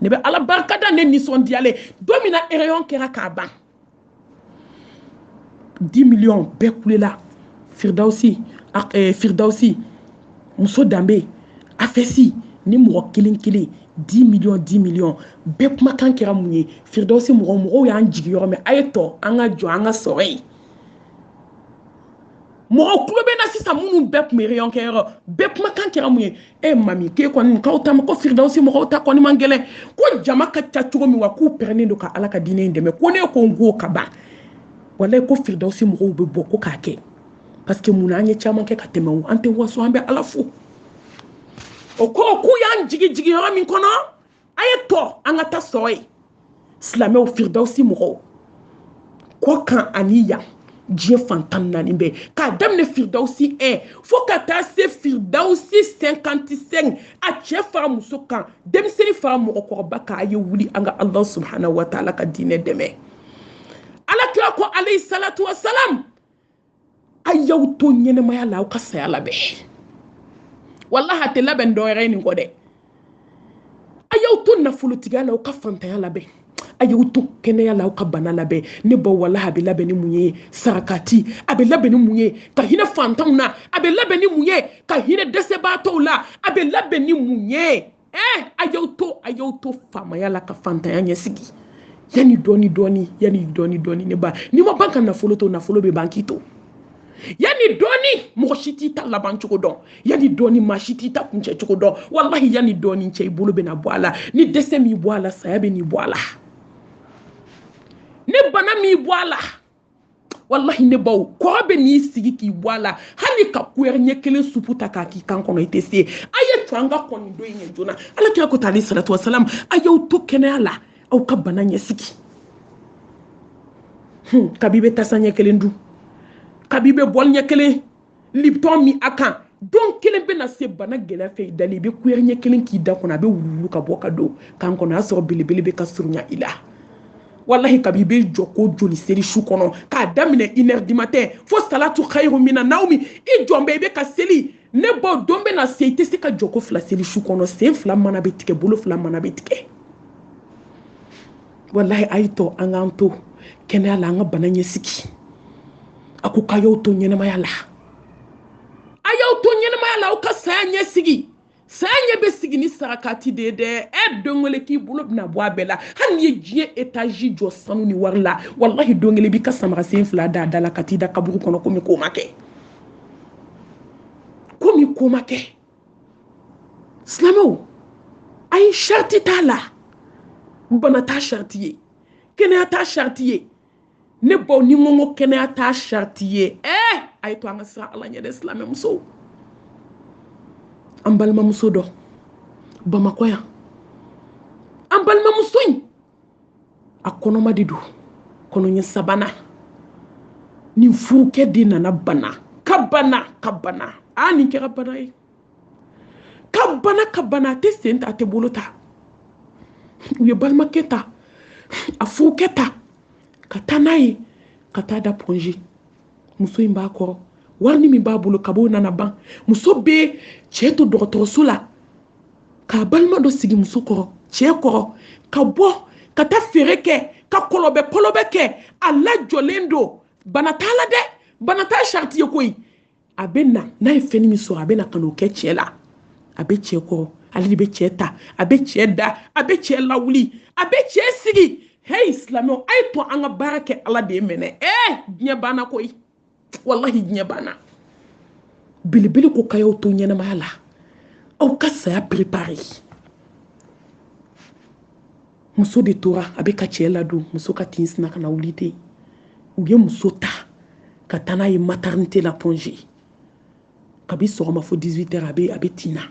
ne be ala barkada ne ni son diale domina ereyon kera ka ban 10 millions bɛɛ kulela Firdausi muso danbe afɛsi ni mɔgɔ kelen 10 millions bɛɛ kumakan kɛra mun ye Firdausi mɔgɔw y'an jigi yɔrɔ min a ye tɔ an ka jɔ an ka sɔrɔ yen mɔgɔ kulo bɛ na sisan minnu bɛɛ tun bɛ réunion kɛ yɔrɔ bɛɛ kumakan kɛra mun ye mami k'e kɔni k'aw ta ma ko Firdausi mɔgɔw ta kɔni man gɛlɛn ko jama ka ca cogo min wa k'u pɛrɛnnen don ka Ala ka diinɛ in dɛmɛ ko ne ko n ko ka ban walayi ko Firdausi mɔgɔw bɛ bɔ ko k'a kɛ parce que mun na an ye caman kɛ ka tɛmɛ o an tɛ waso an bɛ Ala fo o kɔrɔ k'u y'an jigi yɔrɔ min kɔnɔ a ye tɔ an ka taa sɔrɔ yen silamɛw Firdausi mɔgɔw kɔ kan ani yan diɲɛ fantan naani bɛɛ k'a daminɛ Firdausi 1 fo ka taa se Firdausi 55 a cɛ fara muso kan denmisɛnnin fara mɔgɔkɔrɔba kan a ye wuli an ka Allah subhanahu wa ta'ala ka diinɛ dɛmɛ Alakira ko alayhi salatu wa salam a y'aw to ɲɛnɛmaya la aw ka saya labɛn wallahi a tɛ labɛn dɔwɛrɛ ye nin kɔ dɛ a y'aw to nafolotigiya la aw ka fantanya labɛn a y'aw to kɛnɛya la aw ka bana labɛn ne ba wallahi a bɛ labɛn ni mun ye sarakati a bɛ labɛn ni mun ye ka hinɛ fantanw na a bɛ labɛn ni mun ye ka hinɛ dɛsɛbaatɔw la a bɛ labɛn ni mun ye a y'aw to faamaya la ka fantanya ɲɛsigi yani dɔɔni ne ba ni ma ban ka nafolo to nafolo bɛ ban k'i to yani dɔɔni mɔgɔ si t'i ta laban cogo dɔn yani dɔɔni maa si t'i ta kuncɛ cogo dɔn wallahi yani dɔɔni cɛ i bolo bɛna bɔ a la ni dɛsɛ m'i bɔ a la saya bɛ n'i bɔ a la ni bana m'i bɔ a la wallahi ne baw kɔrɔ bɛ n'i sigi k'i bɔ a la hali ka kuyɛri ɲɛ kelen supu ta k'a k'i kan kɔnɔ i tɛ se a ye to an ka kɔni do in ɲɛ joona Alakira ko alayhi salatu wa salam a y'aw to kɛnɛya la aw ka bana ɲɛsigi kabi bɛ tasa ɲɛ kelen dun kabi bɛ bɔli ɲɛ kelen Lipton min a kan don kelen bɛ na se bana gɛlɛya fɛ i dali i bɛ kuyɛri ɲɛ kelen k'i da kɔnɔ a bɛ wulu ka bɔ ka don kan kɔnɔ a y'a sɔrɔ belebele bɛ ka surunya i la wallahi kabi bɛ jɔ ko joli seli su kɔnɔ k'a daminɛ 1h du matin fo salatu khairu mina nawmi i jɔn bɛ i bɛ ka seli ne baw don bɛ na se i tɛ se ka jɔ ko 2 seli su kɔnɔ sen 2 mana bɛ tigɛ bolo 2 mana bɛ tigɛ wallahi a ye to an k'an to kɛnɛya la an ka bana ɲɛsigi a ko k'a y'aw to ɲɛnɛmaya la aw ka saya ɲɛsigi saya ɲɛ bɛ sigi ni sarakati de ye dɛ don kelen k'i bolo bɛna bɔ a bɛɛ la hali n'i ye diɲɛ étage jɔ sanu ni wari la wallahi don kelen b'i ka samarasen 2 da a da la ka t'i da kaburu kɔnɔ komi ko ma kɛ silamɛw ayi sharti t'a la bana t'a sharti ye kɛnɛya t'a sharti ye ne baw ni ŋɔŋɔ kɛnɛya t'a sharti ye a ye to an ka siran Ala ɲɛ dɛ silamɛ musow an balimamuso dɔ Bamakɔ yan an balimamuso in a kɔnɔma de don kɔnɔɲɛ 3nan nin furukɛ de nana bana ka bana nin kɛra bana ye ka bana a tɛ sen ta a tɛ bolo ta u ye balimakɛ ta a furukɛ ta ka taa n'a ye ka taa da ponji muso in b'a kɔrɔ wari min b'a bolo kab'o nana ban muso bɛ cɛ to dɔgɔtɔrɔso la k'a balima dɔ sigi muso kɔrɔ cɛ kɔrɔ ka bɔ ka taa feere kɛ ka kɔlɔbɛ kɛ a lajɔlen don bana t'a la dɛ bana t'a sharti ye koyi a bɛ na n'a ye fɛn min sɔrɔ a bɛ na ka n'o kɛ cɛ la a bɛ cɛ kɔrɔ ale de bɛ cɛ ta a bɛ cɛ da a bɛ cɛ lawuli a bɛ cɛ sigi hey silamɛw a ye to an ka baara kɛ Ala de ye minɛ diɲɛ banna koyi wallahi diɲɛ banna belebele ko k'a y'aw to ɲɛnɛmaya la aw ka saya préparer muso de tora a bɛ ka cɛ ladon muso ka tin sina ka na wuli ten u ye muso ta ka taa n'a ye maternité la Ponji kabi sɔgɔma fo 18h a bɛ tin na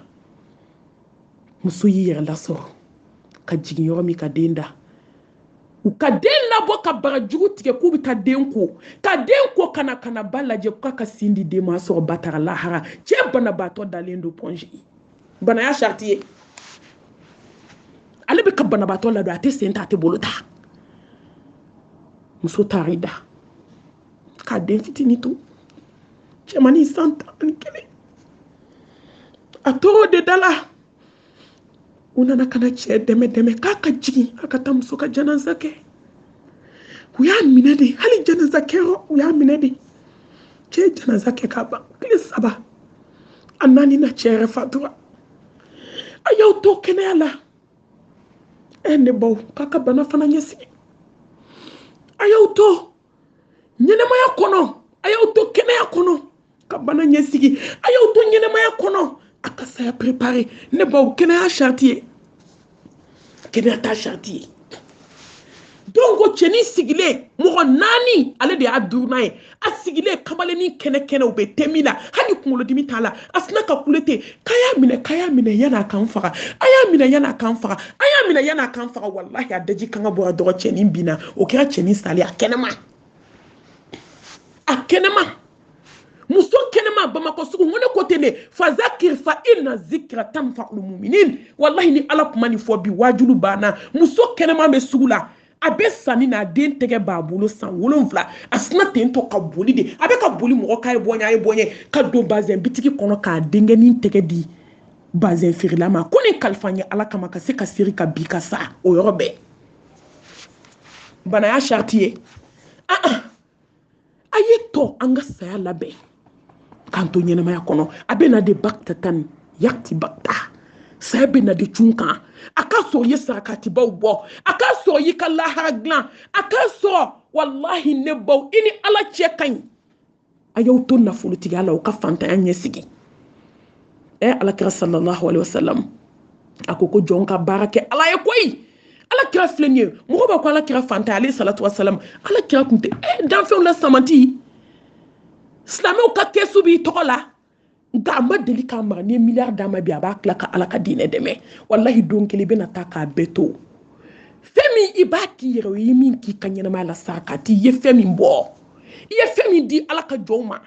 muso y'i yɛrɛ lasɔrɔ ka jigin yɔrɔ min ka den da u ka den labɔ ka barajugu tigɛ k'u bɛ taa den ko ka na ba lajɛ k'a ka sin di den ma a sɔrɔ ba taara lahara cɛ banabaatɔ dalen don Ponji bana y'a sharti ye ale bɛ ka banabaatɔ ladon a tɛ sen ta a tɛ bolo ta muso taara i da k'a den fitinin to cɛmannin 11 a tor'o de da la u nana ka na cɛ dɛmɛ k'a ka jigin a ka taa muso ka janaza kɛ u y'a minɛ de hali janaza kɛyɔrɔ u y'a minɛ de cɛ ye janaza kɛ k'a ban tile 3 a 4 na cɛ yɛrɛ fatura a y'aw to kɛnɛya la ne baw k'a ka bana fana ɲɛsigi a y'aw to ɲɛnɛmaya kɔnɔ a y'aw to kɛnɛya kɔnɔ ka bana ɲɛsigi a y'aw to ɲɛnɛmaya kɔnɔ a ka saya préparé ne baw kɛnɛya chantier kɛnɛya ta chantier donc cɛnin sigilen mɔgɔ 4 ale de y'a 5nan ye a sigilen kamalennin kɛnɛ u bɛ temi la hali kunkolodimi t'a la a sina ka kule ten k'a y'a minɛ yan'a kan faga a y'a minɛ yan'a kan faga a y'a minɛ yan'a kan faga wallahi a daji kan ka bɔra dɔgɔ cɛnin binna o kɛra cɛnin sali a kɛnɛma muso kɛnɛma Bamakɔ sugu n ko ne ko ten de fazakir fa inna zikra tanfa'ul mu'minin wallahi ni ala kuma nin fɔ bi wajulu banna muso kɛnɛma bɛ sugu la a bɛ sanni na den tɛgɛ b'a bolo san 7 a sina ten tɔ ka boli de a bɛ ka boli mɔgɔ k'a ye bɔɲɛ ka don bazɛn bitigi kɔnɔ k'a denkɛnin tɛgɛ di bazɛn feerela ma ko ni kalifa ye ala kama ka se ka seri ka bi ka sa o yɔrɔ bɛɛ bana y'a charti ye a ye to an ka saya labɛn k'an to ɲɛnɛmaya kɔnɔ a bɛ na de baktatan yakti bakta saya bɛ na de cun kan a ka sɔrɔ i ye sarakatibaw bɔ a ka sɔrɔ i y'i ka lahara dilan a ka sɔrɔ wallahi ne baw i ni ala cɛ ka ɲi a y'aw to nafolotigiya la o ka fantanya ɲɛsigi alakira sallallahu alaihi wasallam a ko jɔn ka baara kɛ ala ye koyi alakira filɛ nin ye mɔgɔ b'a ko alakira fantan alayhi salatu wasalam alakira tun tɛ danfɛnw la samanti silamɛw ka kɛsu b'i tɔgɔ la nka a ma deli k'a maga ni ye miliyari d'a ma bi a b'a tila ka ala ka diinɛ dɛmɛ wallahi don kelen i bɛna taa k'a bɛɛ to fɛn min i b'a k'i yɛrɛ i ye min k'i ka ɲɛnamaya la sarakati i ye fɛn min bɔ i ye fɛn min di ala ka jɔnw ma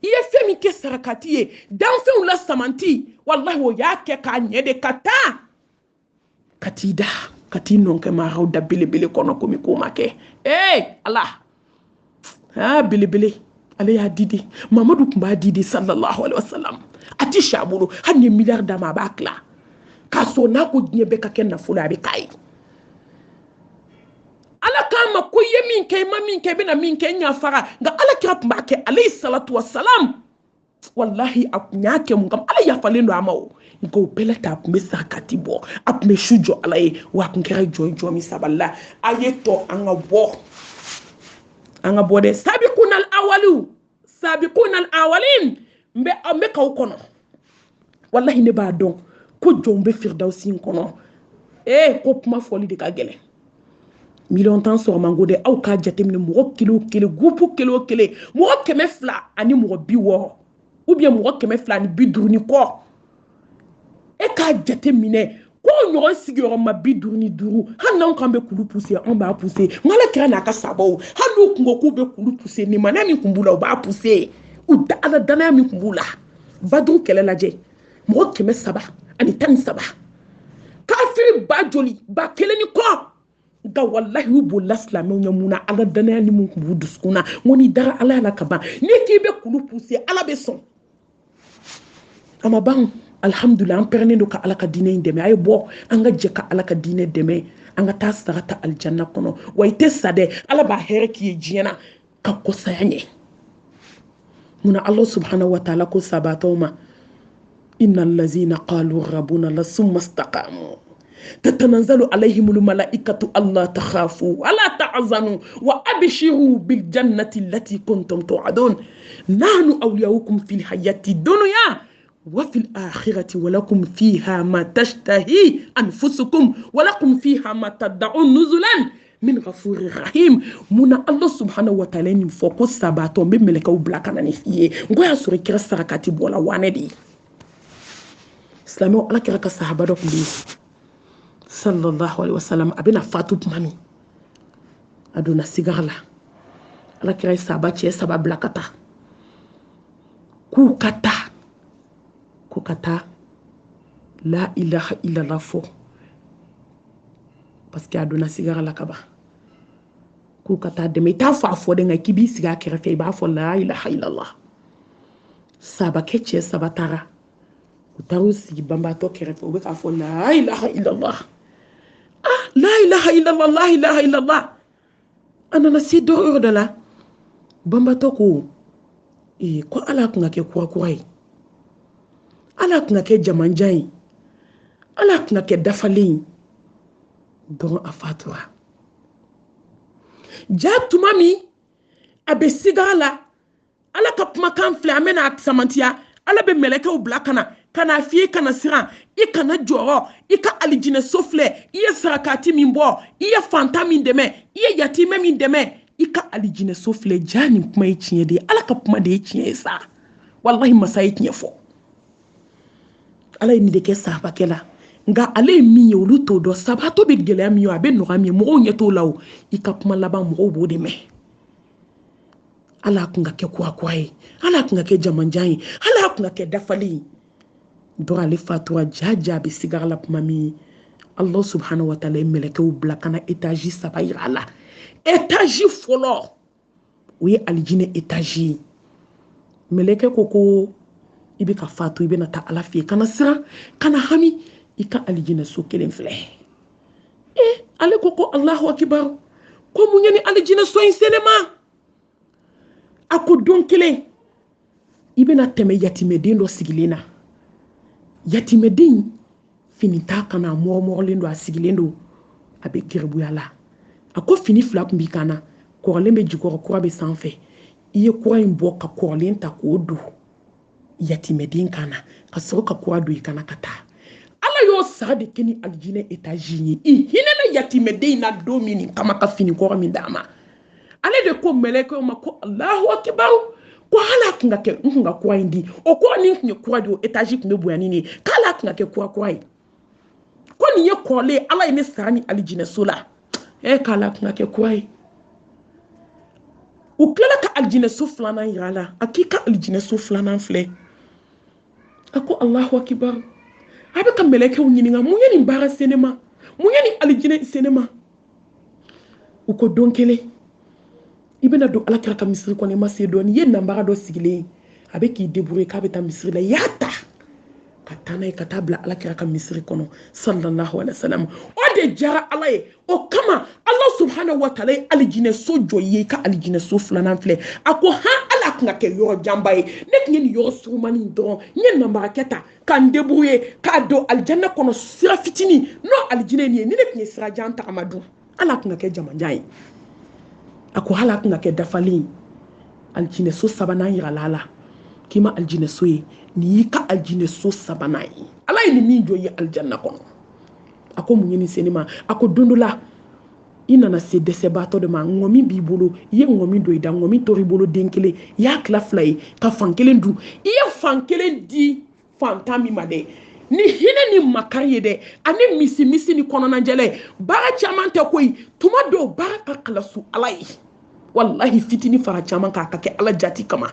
i ye fɛn min kɛ sarakati ye danfɛnw la samanti wallahi o y'a kɛ k'a ɲɛ de ka taa ka t'i da ka t'i nɔn kɛ maaraw da belebele kɔnɔ komi k'o ma kɛ ala belebele ale y'a di de mamadu tun b'a di de sallallahu alaihi wasallam a ti si a bolo hali ni miliyari d'a ma a b'a tila k'a sɔrɔ n'a ko diɲɛ bɛɛ ka kɛ nafolo a bɛ k'a ye ala k'a ma ko i ye min kɛ i ma min kɛ i bɛna min kɛ i ɲa faga nka ala kira tun b'a kɛ alayhi salatu wasalam wallahi a tun y'a kɛ mun kama ala yafalen don a ma o nka o bɛɛ la ten a tun bɛ sarakati bɔ a tun bɛ su jɔ ala ye wa a tun kɛra jɔn min sabalila a ye tɔ an ka bɔ dɛ sabiqunal awalin n bɛ k'aw kɔnɔ wallahi ne b'a dɔn ko jɔn bɛ firdawsi in kɔnɔ ko kuma fɔli de ka gɛlɛn miliyɔn tan sɔrɔ man go dɛ aw k'a jateminɛ mɔgɔ kelen o kelen gurupu kelen o kelen mɔgɔ 200 ani mɔgɔ 60 ou bien mɔgɔ 200 ani 50 ni kɔ e k'a jateminɛ ko ɲɔgɔn sigiyɔrɔma 55 hali n'anw kan bɛ kulu poussé anw b'a poussé n'ala kɛra n'a ka sabaw hali n'u kun ko k'u bɛ kulu poussé ni mana min kun b'u la u b'a poussé u da ala danaya min kun b'u la badru kɛlɛ lajɛ mɔgɔ 300 ani 13 kafiri ba joli ba kelen ni kɔ nka wallahi u bolila silamɛw ɲɛ mun na ala danaya ni mun kun b'u dusukun na n ko ni dara ala la ka ban n'i k'i bɛ kulu poussé ala bɛ sɔn a ma ban alhamdulillah an pɛrɛnnen don ka ala ka diinɛ in dɛmɛ a ye bɔ an ka jɛ ka ala ka diinɛ dɛmɛ an ka taa sara ta alijanna kɔnɔ wa i tɛ sa dɛ ala b'a hɛrɛ k'i ye diɲɛ na ka kɔsaya ɲɛ munna ala subhanahu wa ta'ala ko sabatɔw ma inna allazina qalu rabbuna la summa istaqamu تتنزل عليهم الملائكة ألا تخافوا ولا تحزنوا وأبشروا بالجنة التي كنتم توعدون نحن أولياؤكم في الحياة الدنيا وفي الآخرة ولكم فيها ما تشتهي أنفسكم ولكم فيها ما تدعون نزلا من غفور رحيم منا الله سبحانه وتعالى فوق سباتون بملكه بلاكنا نفيه نقول سوري كرا سركاتي بولا واندي سلامو على كرا كصحابة دي صلى الله عليه وسلم أبينا فاتو بمامي أدونا سيغالا على كرا ساباتي سابا بلاكتا kukata la ilaha illallah fo parce que aduna sigara la kaba kukata de meta fa fo de ngai kibi siga kerefe ba fo la ilaha illallah saba keche sabatara utaru sigi bamba to kerefe o be ka fo la ilaha illallah la ilaha illallah la ilaha illallah anana si do yɔrɔ dɔ la banbatɔ ko ko ala kun ka kɛ kura ye ala kun ka kɛ jamanjan ye ala kun ka kɛ dafalen dɔrɔn a fatura ja tuma min a bɛ sigara la ala ka kumakan filɛ an bɛna a samantiya ala bɛ mɛlɛkɛw bila kana f'i ye kana siran i kana jɔrɔ i ka alijinɛso filɛ i ye sarakati min bɔ i ye fantan min dɛmɛ i ye yatimɛ min dɛmɛ i ka alijinɛso filɛ ja nin kuma ye tiɲɛ de ye ala ka kuma de ye tiɲɛ ye sa wallahi masa ye tiɲɛ fɔ ala ye nin de kɛ sahabakɛ la nka ale ye min ye olu t'o dɔn sabato bɛ gɛlɛya min ye a bɛ nɔgɔya min ye mɔgɔw ɲɛ t'o la o i ka kuma laban mɔgɔw b'o de mɛn ala kun ka kɛ kura ye ala kun ka kɛ jamanjan ye ala kun ka kɛ dafalen ye dɔrɔn ale fatura ja bɛ sigara la tuma min Allah subhanahu wa ta'ala ye mɛlɛkɛw bila kana etaji 3 yira a la etaji fɔlɔ o ye alijinɛ etaji ye mɛlɛkɛ ko i bɛ ka fatu i bɛna taa ala fɛ kana siran kana hami i ka alijinɛso kelen filɛ ale ko Allahu akibar ko mun ye ni alijinɛso in sɛnɛma a ko don kelen i bɛna tɛmɛ yatimɛden dɔ sigilen na yatimɛden fini t'a kana mɔgɔlen don a sigilen don a bɛ gɛrɛbuya la a ko fini 2 kun b'i kana kɔrɔlen bɛ jukɔrɔ kura bɛ sanfɛ i ye kura in bɔ ka kɔrɔlen ta k'o don yatimɛden kana ka sɔrɔ ka kura don i kana ka taa ala y'o sara de kɛ ni alijinɛ etaji ye i hinɛna yatimɛden na don min nin kama ka fini kɔrɔ min d'a ma ale de ko mɛlɛkɛw ma ko Allahu akibar ko hala kun ka kɛ kun ka kura in di o kura nin kun ye kura de o etaji kun bɛ bonya ni ne k'ala kun ka kɛ kura ye ko nin ye kɔrɔlen ala ye ne sara ni alijinɛso la k'ala kun ka kɛ kura ye u tilala ka alijinɛso 2nan yira la a k'i ka alijinɛso 2nan filɛ a ko Allahu akibar a bɛ ka mɛlɛkɛw ɲininka mun ye nin baara se ne ma mun ye nin alijinɛ se ne ma u ko don kelen i bɛna don alakira ka misiri kɔnɔ i ma se dɔɔni i ye nanbaga dɔ sigilen a bɛ k'i débrouiller k'a bɛ taa misiri la i y'a ta ka taa n'a ye ka taa bila alakira ka misiri kɔnɔ sallallahu alaihi wasallam o de jara ala ye o kama Allah subhanahu wa ta'ala ye alijinɛso jɔ i ye i ka alijinɛso 2nan filɛ a ko ala kun ka kɛ yɔrɔ janba ye ne tun ye nin yɔrɔ surumani dɔrɔn n ye nanbagakɛ ta k'an débrouiller k'a don alijanna kɔnɔ sira fitinin n'o alijinɛ nin ye ni ne tun ye sira jan tagama dun ala kun ka kɛ jamanjan ye a ko hala kun ka kɛ dafalen alijinɛso 3nan yira la k'i ma alijinɛso ye nin y'i ka alijinɛso 3nan ye ala ye nin min jɔ i ye alijanna kɔnɔ a ko mun ye nin se ne ma a ko don dɔ la i nana se dɛsɛbaatɔ de ma ŋɔmi b'i bolo i ye ŋɔmi don i da ŋɔmi tora i bolo den kelen i y'a tila 2 ye ka fan kelen dun i ye fan kelen di fantan min ma dɛ ni hinɛ ni makari ye dɛ ani misi ni kɔnɔnajɛlɛ baara caman tɛ koyi tuma dɔw baara ka kalasu ala ye wallahi fitini fara caman k'a ka kɛ ala jati kama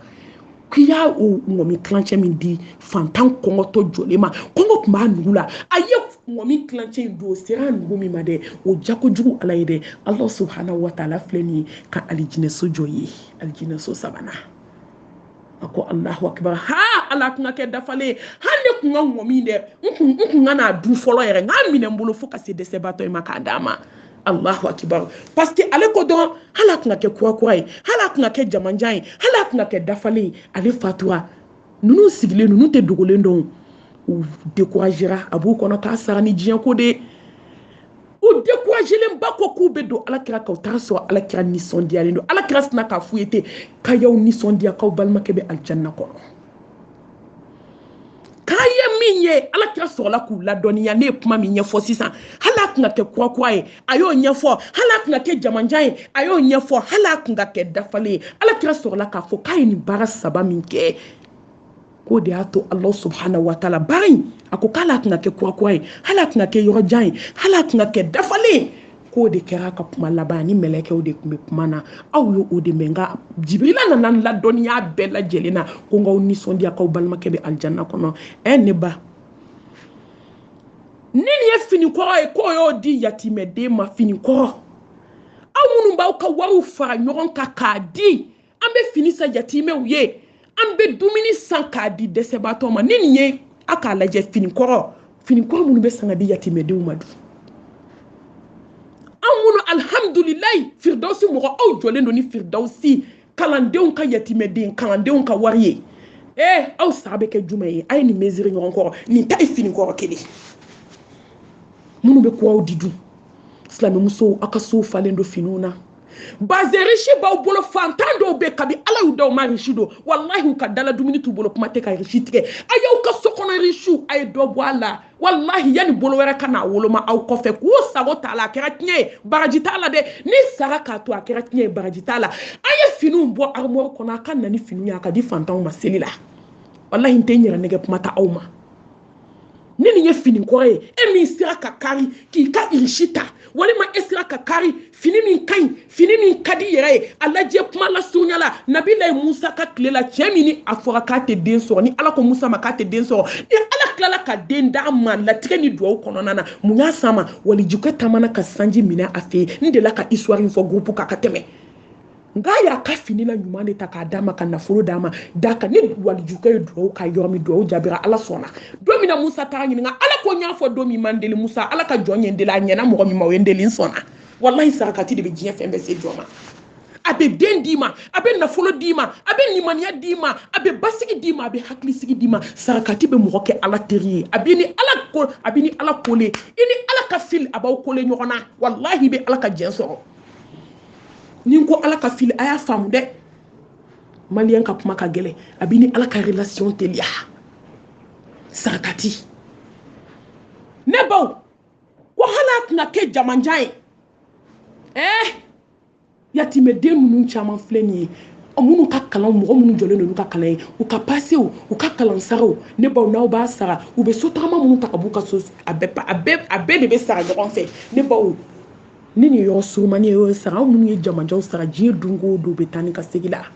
k'i y'a o ŋɔmi tilancɛ min di fantan kɔngɔtɔ jɔlen ma kɔngɔ tun b'a nugu la a ye ŋɔmi tilancɛ in don o sera a nugu min ma dɛ o jakojugu ala ye dɛ Allah subhanahu wa ta'ala filɛ nin ye ka alijinɛso jɔ ye alijinɛso 3nan a ko Allahu akibar ala kun ka kɛ dafalen hali ne kun ka ŋɔmi dɛ n kun ka n'a dun fɔlɔ yɛrɛ n k'a minɛ n bolo fo ka se dɛsɛbaatɔ in ma k'a d'a ma Allahu akibar parce que ale ko dɔrɔn hala kun ka kɛ kura ye hala kun ka kɛ jamanjan ye hala kun ka kɛ dafalen ale fatura ninnu sigilen ninnu tɛ dogolen dɔn u découragera a b'u kɔnɔ k'a sara ni diɲɛ ko de u découragelen ba ko k'u bɛ don alakira kan u taara sɔrɔ alakira nisɔndiyalen don alakira sina k'a f'u ye ten k'a y'aw nisɔndiya k'aw balimakɛ bɛ alijanna kɔnɔ k'a ye min ye alakira sɔrɔla k'u ladɔnniya ne ye kuma min ɲɛfɔ sisan hali kun ka kɛ kura ye a y'o ɲɛfɔ hali kun ka kɛ jamanjan ye a y'o ɲɛfɔ hali kun ka kɛ dafalen ye alakira sɔrɔla k'a fɔ k'a ye nin baara 3 min kɛ k'o de y'a to Allah subhanahu wa ta'ala baara in a ko k'ala kun ka kɛ kura ye hali kun ka kɛ yɔrɔjan ye hali kun ka kɛ dafalen k'o de kɛra ka kuma laban ni mɛlɛkɛw de tun bɛ kuma na aw ye o de mɛn nka Jibirila nana ladɔnniya bɛɛ lajɛlen na ko n k'aw nisɔndiya k'aw balimakɛ bɛ alijanna kɔnɔ ne ba ni nin ye fini kɔrɔ ye k'o y'o di yatimɛden ma fini kɔrɔ aw minnu b'aw ka wariw fara ɲɔgɔn kan k'a di an bɛ fini san yatimɛw ye an bɛ dumuni san k'a di dɛsɛbaatɔ ma ni nin ye a k'a lajɛ fini kɔrɔ minnu bɛ san ka di yatimɛdenw ma dun an minnu alhamdulilayi firdausi mɔgɔ aw jɔlen don ni firdausi kalandenw ka yatimɛden kalandenw ka wari ye aw sara bɛ kɛ jumɛn ye a ye nin mesure ɲɔgɔn kɔrɔ nin ta ye fini kɔrɔ kelen minnu bɛ ko aw di dun silamɛmusow aw ka sow falen don finiw na bazin riche b'aw bolo fantan dɔw bɛ kabi ala y'u da u ma riche don walahi u ka dala dumuni t'u bolo kuma tɛ ka riche tigɛ a y'aw ka so kɔnɔ riche a ye dɔ bɔ a la wallahi yani bolo wɛrɛ ka n'a woloma aw kɔfɛ k'u sago t'a la a kɛra tiɲɛ ye baraji t'a la dɛ ni sara k'a to a kɛra tiɲɛ ye baraji t'a la a ye finiw bɔ armoire kɔnɔ a ka na ni finiw ye a ka di fantanw ma seli la wallahi n tɛ n yɛrɛ nɛgɛ kuma ta aw ma ni nin ye fini kɔrɔ ye e min sera ka kari k'i ka riche ta walima e sera ka kari fini min ka ɲi fini min ka di yɛrɛ ye a lajɛ kuma lasurunya la nabilayi musa ka tile la cɛ min ni a fɔra k'a tɛ den sɔrɔ ni ala ko musa ma k'a tɛ den sɔrɔ ni ala tilala ka den d'a ma latigɛ ni duwawu kɔnɔna na mun y'a s'a ma walijukɛ taamana ka sanji minɛ a fɛ yen n delila ka histoire in fɔ groupe kan ka tɛmɛ nka y'a ka fini la ɲuman de ta k'a d'a ma ka nafolo d'a ma d'a kan ni walijukɛ ye duwawu ka yɔrɔ min duwawu jaabira ala sɔnna don min na musa taara ɲininka ala ko n y'a fɔ don min ma n deli musa ala ka jɔn ye n deli a ɲɛna mɔgɔ min ma o ye n deli n sɔnna wallahi sarakati de bɛ diɲɛ fɛn bɛɛ se jɔn ma a bɛ den d'i ma a bɛ nafolo d'i ma a bɛ limaniya d'i ma a bɛ basigi d'i ma a bɛ hakilisigi d'i ma sarakati bɛ mɔgɔ kɛ ala teri ye a bɛ ni ala kole i ni ala ka fili a b'aw kole ɲɔgɔn na wallahi i bɛ ala ka jɛn sɔrɔ ni n ko ala ka fili a y'a faamu dɛ maliyɛn ka kuma ka gɛlɛn a bɛ ni ala ka relation teliya sarakati ne baw ko hali a tɛna kɛ jamanjan ye yatimɛden ninnu caman filɛ nin ye minnu ka kalan mɔgɔ minnu jɔlen don n'u ka kalan ye u ka pasew u ka kalansaraw ne baw n'aw b'a sara u bɛ sotagama minnu ta ka b'u ka so a bɛɛ de bɛ sara ɲɔgɔn fɛ ne baw ni nin yɔrɔ surumani ye o sara aw minnu ye jamanjanw sara diɲɛ don o don bɛ taa ni ka segin la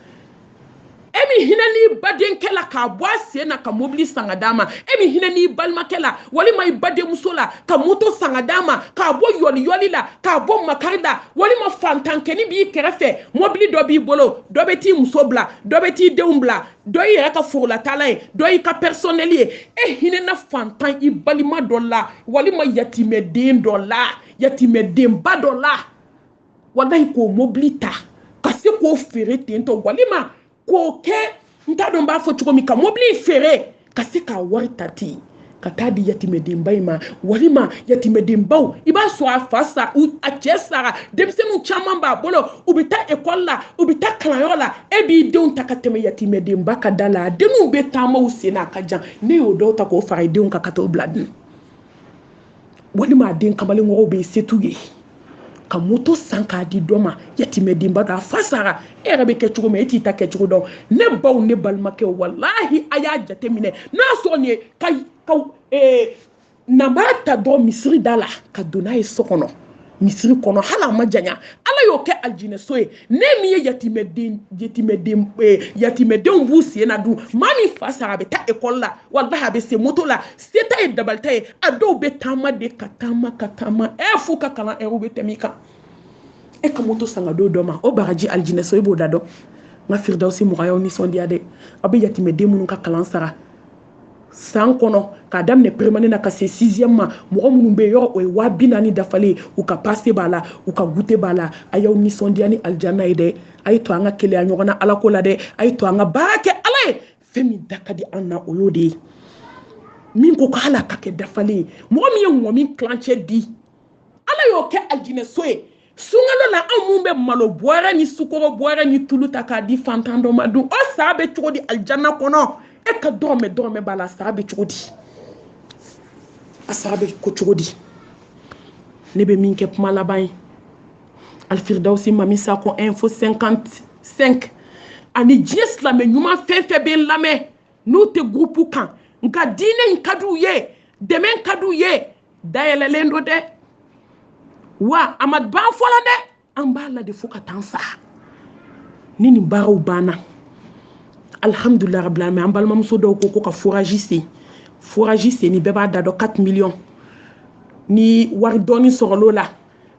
e min hinɛ n'i badenkɛ la k'a bɔ a sen na ka mobili san ka d'a ma e min hinɛ n'i balimakɛ la walima i badenmuso la ka moto san ka d'a ma k'a bɔ yɔliyɔli la k'a bɔ makari la walima fantankɛni b'i kɛrɛfɛ mobili dɔ b'i bolo dɔ bɛ t'i muso bila dɔ bɛ t'i denw bila dɔ y'i yɛrɛ ka forolatala ye dɔ y'i ka personnel ye e hinɛna fantan i balima dɔ la walima yatimɛden dɔ la yatimɛdenba dɔ la walahi k'o mobili ta ka se k'o feere ten tɔ walima k'o kɛ n t'a dɔn n b'a fɔ cogo min ka mobili feere ka se k'a wari ta ten ka taa di yatimɛdenba in ma walima yatimɛdenbaw i b'a sɔrɔ a fa sa a cɛ sara denmisɛnninw caman b'a bolo u bɛ taa ekɔli la u bɛ taa kalanyɔrɔ la e b'i denw ta ka tɛmɛ yatimɛdenba ka da la a denw bɛ taama u sen na a ka jan ne y'o dɔw ta k'o fara i denw kan ka t'o bila dun walima a den kamalenkɔrɔw bɛ se t'u ye ka moto san k'a di dɔ ma yatimɛdenba dɔ a fa sara e yɛrɛ bɛ kɛ cogo min e t'i ta kɛ cogo dɔn ne baw ne balimakɛw walahi a y'a jate minɛ n'a sɔrɔ nin ye ka nabara ta dɔrɔn misiri da la ka don n'a ye so kɔnɔ misiri kɔnɔ hali a ma janya ala y'o kɛ alijinɛso ye ne min ye yatimɛdenw b'u sen na dun maa min fa sara a bɛ taa ekɔli la walahi a bɛ se moto la se ta ye dabalita ye a dɔw bɛ taama de ka taama fo ka kalan ɛriw bɛ tɛmɛ i kan e ka moto san ka d'o dɔ ma o bagaji alijinɛso i b'o da dɔn n ka firidawusi mɔgɔ y'aw nisɔndiya dɛ aw bɛ yatimɛden minnu ka kalan sara san kɔnɔ k'a daminɛ permanent na ka se 6e ma mɔgɔ minnu bɛ yɔrɔ o ye 40,000 dafalen u ka passe b'a la u ka goûter b'a la a y'aw nisɔndiya ni alijanna ye dɛ a ye to an ka keleya ɲɔgɔn na ala ko la dɛ a ye to an ka baara kɛ ala ye fɛn min da ka di an na o y'o de ye min ko ko ala ka kɛ dafalen ye mɔgɔ min ye ŋɔmi kilancɛ di ala y'o kɛ alijinɛso ye sunkalo la anw mun bɛ malo bɔrɛ ni sukoro bɔrɛ ni tulu ta k'a di fantan dɔ ma dun o sa bɛ cogo di alijanna kɔnɔ e ka dɔrɔmɛ b'a la a sara bɛ cogo di a sara bɛ ko cogo di ne bɛ min kɛ kuma laban ye alifiridawusi mami sako info 55 ani diɲɛ silamɛ ɲuman fɛn fɛn bɛ n lamɛn n'u tɛ groupe kan nka diinɛ in ka d'u ye dɛmɛ ka d'u ye dayɛlɛlen don dɛ wa a ma ban fɔlɔ dɛ an b'a la de fo ka taa sa ni nin baaraw banna alhamdulillah rabbil alamin an balimamuso dɔw ko ka foraji sen ni bɛɛ b'a da dɔn 4 millions ni wari dɔɔni sɔrɔl'o la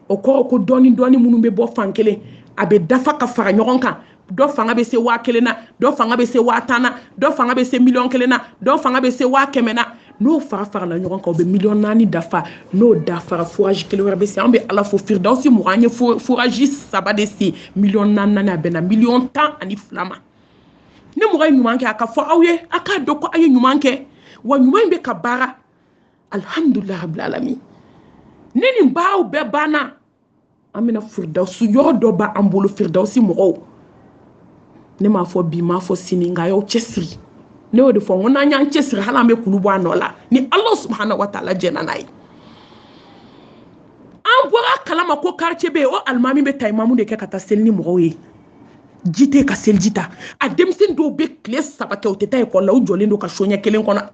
o kɔrɔ ko dɔɔni minnu bɛ bɔ fan kelen a bɛ dafa ka fara ɲɔgɔn kan dɔ fanga bɛ se 1000 na dɔ fanga bɛ se 10,000 na dɔ fanga bɛ se 1,000,000 na dɔ fanga bɛ se 100,000 na n'o fara la ɲɔgɔn kan o bɛ miliyɔn 4 dafa n'o dafara fourage kelen wɛrɛ bɛ se an bɛ ala fo firdausi mugan an ye fourage 3 de se miliyɔn 4 a bɛnna miliyɔn 12 ma ni mɔgɔ ye ɲuman kɛ a ka fɔ aw ye a k'a dɔn ko a ye ɲuman kɛ wa ɲuman in bɛ ka baara alhamdulilahi rabbil alamin ni nin baaraw bɛɛ banna an bɛna firdausi yɔrɔ dɔ b'an bolo firdausi mɔgɔw ne m'a fɔ bi m'a fɔ sini nka y'aw cɛsiri ne y'o de fɔ n ko n'an y'an cɛsiri hali an bɛ kulu bɔ a nɔ la ni ala subhanahu wa taala jɛna n'a ye an bɔra kalama ko quartier bɛ yen o alimami bɛ tayimamu de kɛ ka taa seli ni mɔgɔw ye ji tɛ ka seliji ta a denmisɛnnin dɔw bɛ tile 3 kɛ u tɛ taa ekɔli la u jɔlen don ka so ɲɛ kelen kɔnɔ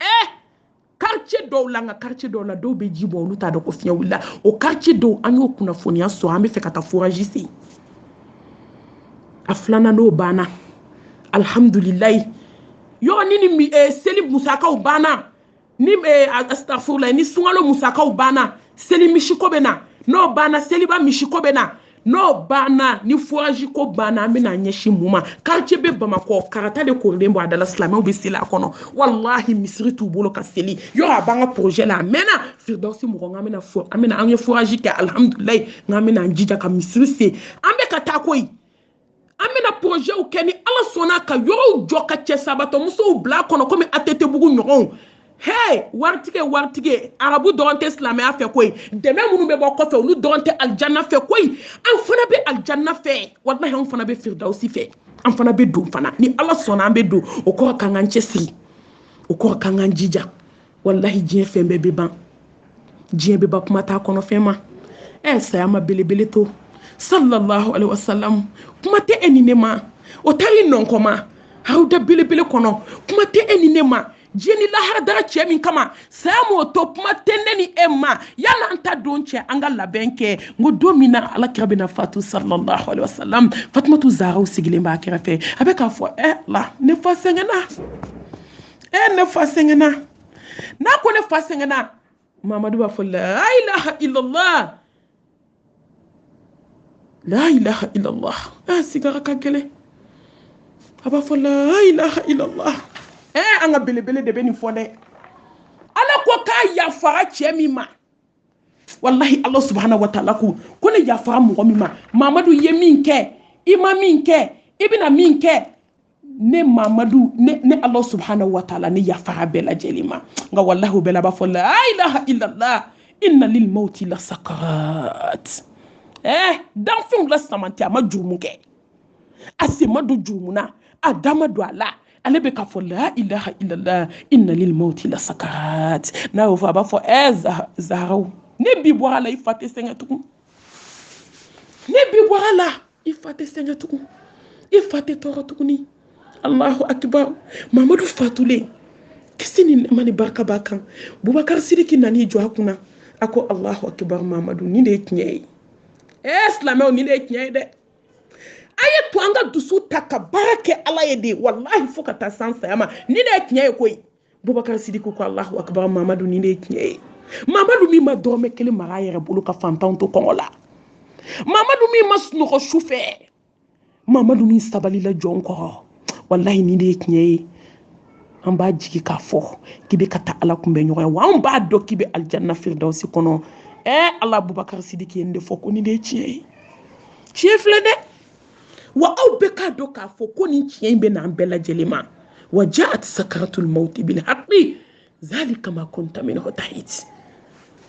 quartier dɔw la nka quartier dɔw la dɔw bɛ ji bɔ olu t'a dɔn ko fiɲɛ wulila o quartier dɔw an y'o kunnafoniya sɔrɔ an bɛ fɛ ka taa fourage sen a filanan n'o banna alhamdulilayi yɔrɔ ni seli musakaw banna ni astafurulayi ni sunkalo musakaw banna seli misiko bɛ na n'o banna seliba misiko bɛ na n'o banna ni fourage ko banna an bɛna ɲɛsin mun ma quartier bɛ bamakɔ karata de korilen bɔ a dala silamɛw bɛ seli a kɔnɔ walahi misiri t'u bolo ka seli yɔrɔ a b'an ka projet la a mɛnna firdausi mɔgɔ an ye fourage kɛ alhamdulilayi nka an bɛna an jija ka misiri se an bɛ ka taa koyi an bɛna projets kɛ ni ala sɔnna ka yɔrɔw jɔ ka cɛ sabatɔ musow bila kɔnɔ komi ATT bugu ɲɔgɔnw hey waritigi arabu dɔrɔn tɛ silamɛya fɛ koyi dɛmɛ minnu bɛ bɔ kɔfɛ olu dɔrɔn tɛ aljanna fɛ koyi an fana bɛ aljanna fɛ wallahi an fana bɛ firdausi fɛ an fana bɛ don fana ni ala sɔnna an bɛ don o kɔrɔ kan k'an cɛsiri o kɔrɔ kan k'an jija wallahi diɲɛ fɛn bɛɛ bɛ ban diɲɛ bɛ ban kuma t'a kɔnɔ fɛn ma saya ma belebele to sallallahu alaihi wasallam kuma tɛ e ni ne ma o taara i nɔn kɔma aw da belebele kɔnɔ kuma tɛ e ni ne ma diɲɛ ni lahara dara cɛ min kama saya m'o to kuma tɛ ne ni e ma yala an ta don cɛ an ka labɛn kɛ n ko don min na alakira bɛna fatu sallallahu alaihi wasallam fatumatu zahraw sigilen b'a kɛrɛfɛ a bɛ k'a fɔ la ne fa sɛgɛnna ne fa sɛgɛnna n'a ko ne fa sɛgɛnna mamadu b'a fɔ la ilaha illallah la ilaha illallah sigara ka gɛlɛn a b'a fɔ la ilaha illallah an ka belebele de bɛ nin fɔ dɛ ala ko k'a yafara cɛ min ma wallahi ala subhanahu wa taala ko ne yafara mɔgɔ min ma mamadu ye min kɛ i ma min kɛ i bɛna min kɛ ne mamadu ne ala subhanahu wa taala ne yafara bɛɛ lajɛlen ma nka wallahi o bɛɛ la a b'a fɔ la ilaha illallah inna lil mawti la sakarat danfɛnw la samanti a ma jurumu kɛ a sen ma don jurumu na a da ma don a la ale bɛ k'a fɔ la ilaha illallah inna lil mawti la sakarat n'a y'o fɔ a b'a fɔ zahraw ne bi bɔra la i fa tɛ sɛgɛn tugun ne bi bɔra la i fa tɛ sɛgɛn tugun i fa tɛ tɔɔrɔ tuguni allahu akbar mamadu fatulen kisi ni nɛɛma ni barika b'a kan bubakari sidiki nan'i jɔ a kunna a ko allahu akbar mamadu ni de ye tiɲɛ ye silamɛw ni de ye tiɲɛ ye dɛ a ye to an ka dusu ta ka baara kɛ ala ye de wallahi fo ka taa san saya ma ni de ye tiɲɛ ye koyi bubakari sidiki ko allahu akbar mamadu ni de ye tiɲɛ ye mamadu min ma dɔrɔmɛ kelen mara a yɛrɛ bolo ka fantanw to kɔngɔ la mamadu min ma sunɔgɔ su fɛ mamadu min sabalila jɔn kɔrɔ wallahi ni de ye tiɲɛ ye an b'a jigi k'a fɔ k'i bɛ ka taa ala kunbɛ ɲɔgɔn ye wa an b'a dɔn k'i bɛ aljanna firdausi kɔnɔ ala bubakari sidiki ye nin de fɔ ko nin de ye tiɲɛ ye tiɲɛ filɛ dɛ wa aw bɛɛ k'a dɔn k'a fɔ ko nin tiɲɛ in bɛ n'an bɛɛ lajɛlen ma wa ja'at sakaratul mawti bil haqqi zalika ma kunta minhu tahid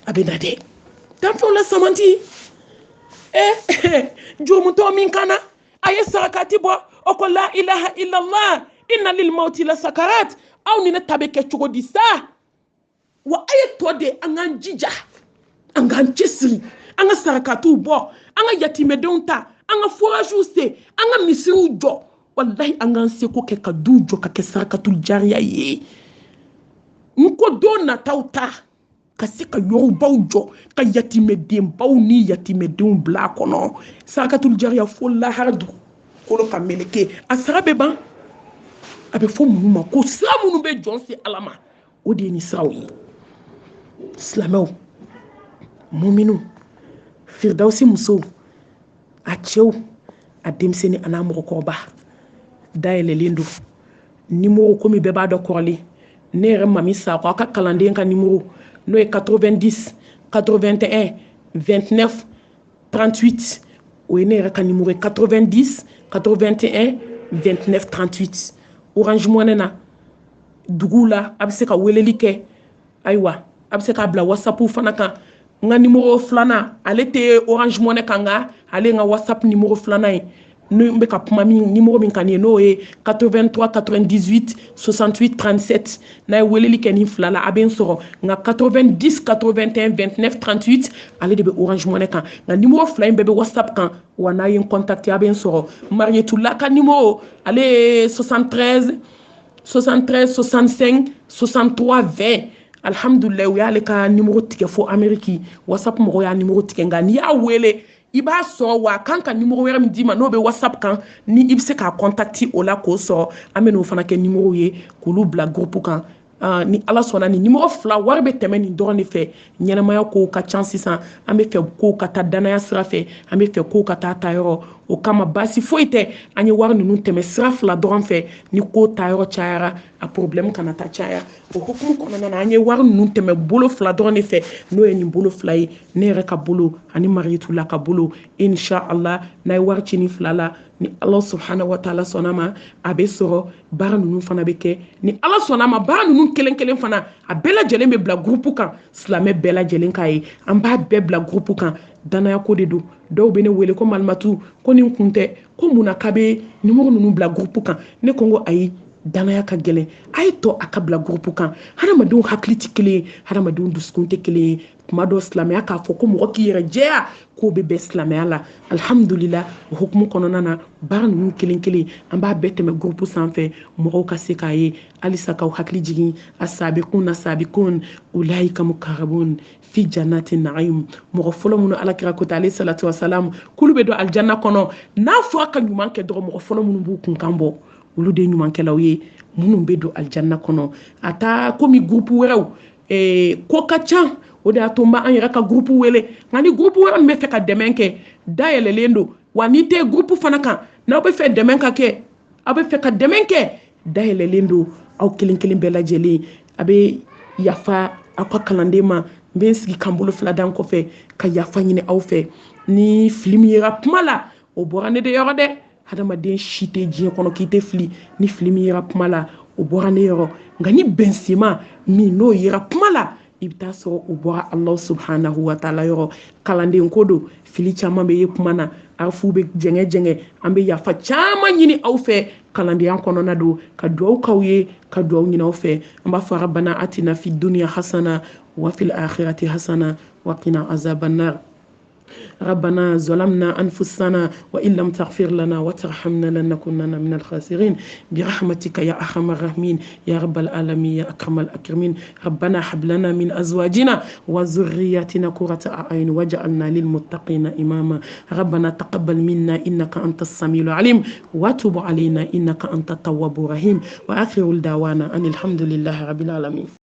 a bɛ na dɛ danfɛnw la samanti jurumutɔ min kana a ye sarakati bɔ o ko la ilaha illallah inna lil mawti la sakarat aw ni ne ta bɛ kɛ cogo di sa wa a ye tɔ de an k'an jija an k'an cɛsiri an ka sarakatiw bɔ an ka yatimɛdenw ta an ka foragew se an ka misiriw jɔ wallahi an k'an seko kɛ ka duw jɔ ka kɛ sarakatul jariya ye n ko don nataw ta ka se ka yɔrɔbaw jɔ ka yatimɛdenbaw ni yatimɛdenw bila a kɔnɔ sarakatul jariya fo lahara dugukolo ka meleke a sara bɛ ban a bɛ fɔ minnu ma ko sira minnu bɛ jɔn se ala ma o de ye nin siraw ye silamɛw muminu firdausi musow a cɛw a denmisɛnnin a n'a mɔgɔkɔrɔba dayɛlɛlen don nimoro komi bɛɛ b'a dɔn kɔrɔlen ne yɛrɛ mami Sakɔ a ka kalanden ka numéro n'o ye 90 81 29 38 o ye ne yɛrɛ ka numéro ye 90 81 29 38 Orange Money na dugu la a bɛ se ka weleli kɛ ayiwa a bɛ se k'a bila WhatsApp fana kan n ka numéro filanan ale tɛ Orange Money kan nka ale ye n ka WhatsApp numéro filanan ye n bɛ ka kuma numéro min kan nin ye n'o ye 83 98 68 37 n'a ye weleli kɛ nin fila la a bɛ n sɔrɔ nka 90 81 29 38 ale de bɛ Orange Money kan nka numéro fila in bɛɛ bɛ WhatsApp kan wa n'a ye n contacter a bɛ n sɔrɔ Marietula ka numéro ale ye 73 65 63 20 alhamdulilayi u y'ale ka numéro tigɛ fo Amérique WhatsApp mɔgɔw y'a numéro tigɛ nka n'i y'a wele i b'a sɔrɔ wa a kan ka numéro wɛrɛ min d'i ma n'o bɛ WhatsApp kan ni i bɛ se k'a contacter o la k'o sɔrɔ an bɛ n'o fana kɛ numéro ye k'olu bila groupe kan ni ala sɔnna nin numéro fila wari bɛ tɛmɛ nin dɔrɔn de fɛ ɲɛnamaya kow ka ca sisan an bɛ fɛ kow ka taa danaya sira fɛ an bɛ fɛ kow ka taa yɔrɔ o kama baasi foyi tɛ an ye wari ninnu tɛmɛ sira fila dɔrɔn fɛ ni ko ta yɔrɔ cayara a problème kana taa caya o hukumu kɔnɔna na an ye wari ninnu tɛmɛ bolo fila dɔrɔn de fɛ n'o ye nin bolo fila ye ne yɛrɛ ka bolo ani Marietula ka bolo inshallah n'a ye wari ci nin fila la ni ala subhanahu wa ta'ala sɔnna ma a bɛ sɔrɔ baara ninnu fana bɛ kɛ ni ala sɔnna ma baara ninnu kelen kelen fana a bɛɛ lajɛlen bɛ bila groupe kan silamɛ bɛɛ lajɛlen k'a ye an b'a bɛɛ bila groupe kan danaya ko de don dɔw bɛ ne wele ko Malimatu ko nin kun tɛ ko mun na k'a bɛ numéro ninnu bila groupe kan ne ko n ko ayi danaya ka gɛlɛn a ye to a ka bila groupe kan hadamadenw hakili tɛ kelen ye hadamadenw dusukun tɛ kelen ye tuma dɔ silamɛya k'a fɔ ko mɔgɔ k'i yɛrɛ jɛya k'o bɛ bɛn silamɛya la alhamdulillah o hukumu kɔnɔna na baara ninnu kelen kelen an b'a bɛɛ tɛmɛ groupe sanfɛ mɔgɔw ka se k'a ye halisa k'aw hakili jigin as-sabiquna sabiqun ulaika muqarrabun fi jannati na'im mɔgɔ fɔlɔ minnu alakira ko ten alayhi salatu wasalam k'olu bɛ don aljanna kɔnɔ n'a fɔra ka ɲuman kɛ dɔrɔn mɔgɔ fɔlɔ minnu b'u kunkan bɔ olu de ye ɲumankɛlaw ye minnu bɛ don aljanna kɔnɔ a taa komi groupe wɛrɛw ko ka ca o de y'a to n b'an yɛrɛ ka groupe wele nka ni groupe wɛrɛ min bɛ fɛ ka dɛmɛ kɛ dayɛlɛlen don wa n'i tɛ groupe fana kan n'aw bɛ fɛ dɛmɛ ka kɛ aw bɛ fɛ ka dɛmɛ kɛ dayɛlɛlen don aw kelen kelen bɛɛ lajɛlen a bɛ yafa aw ka kalanden ma n bɛ n sigi kan bolo fila dan kɔfɛ ka yafa ɲini aw fɛ ni fili min yera kuma la o bɔra ne de yɔrɔ dɛ hadamaden si tɛ diɲɛ kɔnɔ k'i tɛ fili ni fili min yera kuma la o bɔra ne yɔrɔ nka ni bɛnsema min n'o yera kuma la i bɛ taa sɔrɔ o bɔra Alahu subhanahu wa ta'ala yɔrɔ kalanden ko don fili caman bɛ ye kuma na arafu bɛ jɛngɛ jɛngɛ an bɛ yafa caman ɲini aw fɛ kalandenya kɔnɔna don ka dugawu k'aw ye ka dugawu ɲini aw fɛ an b'a fɔ rabbana atina fid dunya hasana wa fil akhirati hasana wa qina azaban nar ربنا ظلمنا أنفسنا وإن لم تغفر لنا وترحمنا لنكونن من الخاسرين برحمتك يا أرحم الراحمين يا رب العالمين يا أكرم الأكرمين ربنا هب لنا من أزواجنا وذرياتنا قرة أعين واجعلنا للمتقين إماما ربنا تقبل منا إنك أنت السميع العليم وتب علينا إنك أنت التواب الرحيم وآخر الدعوانا أن الحمد لله رب العالمين.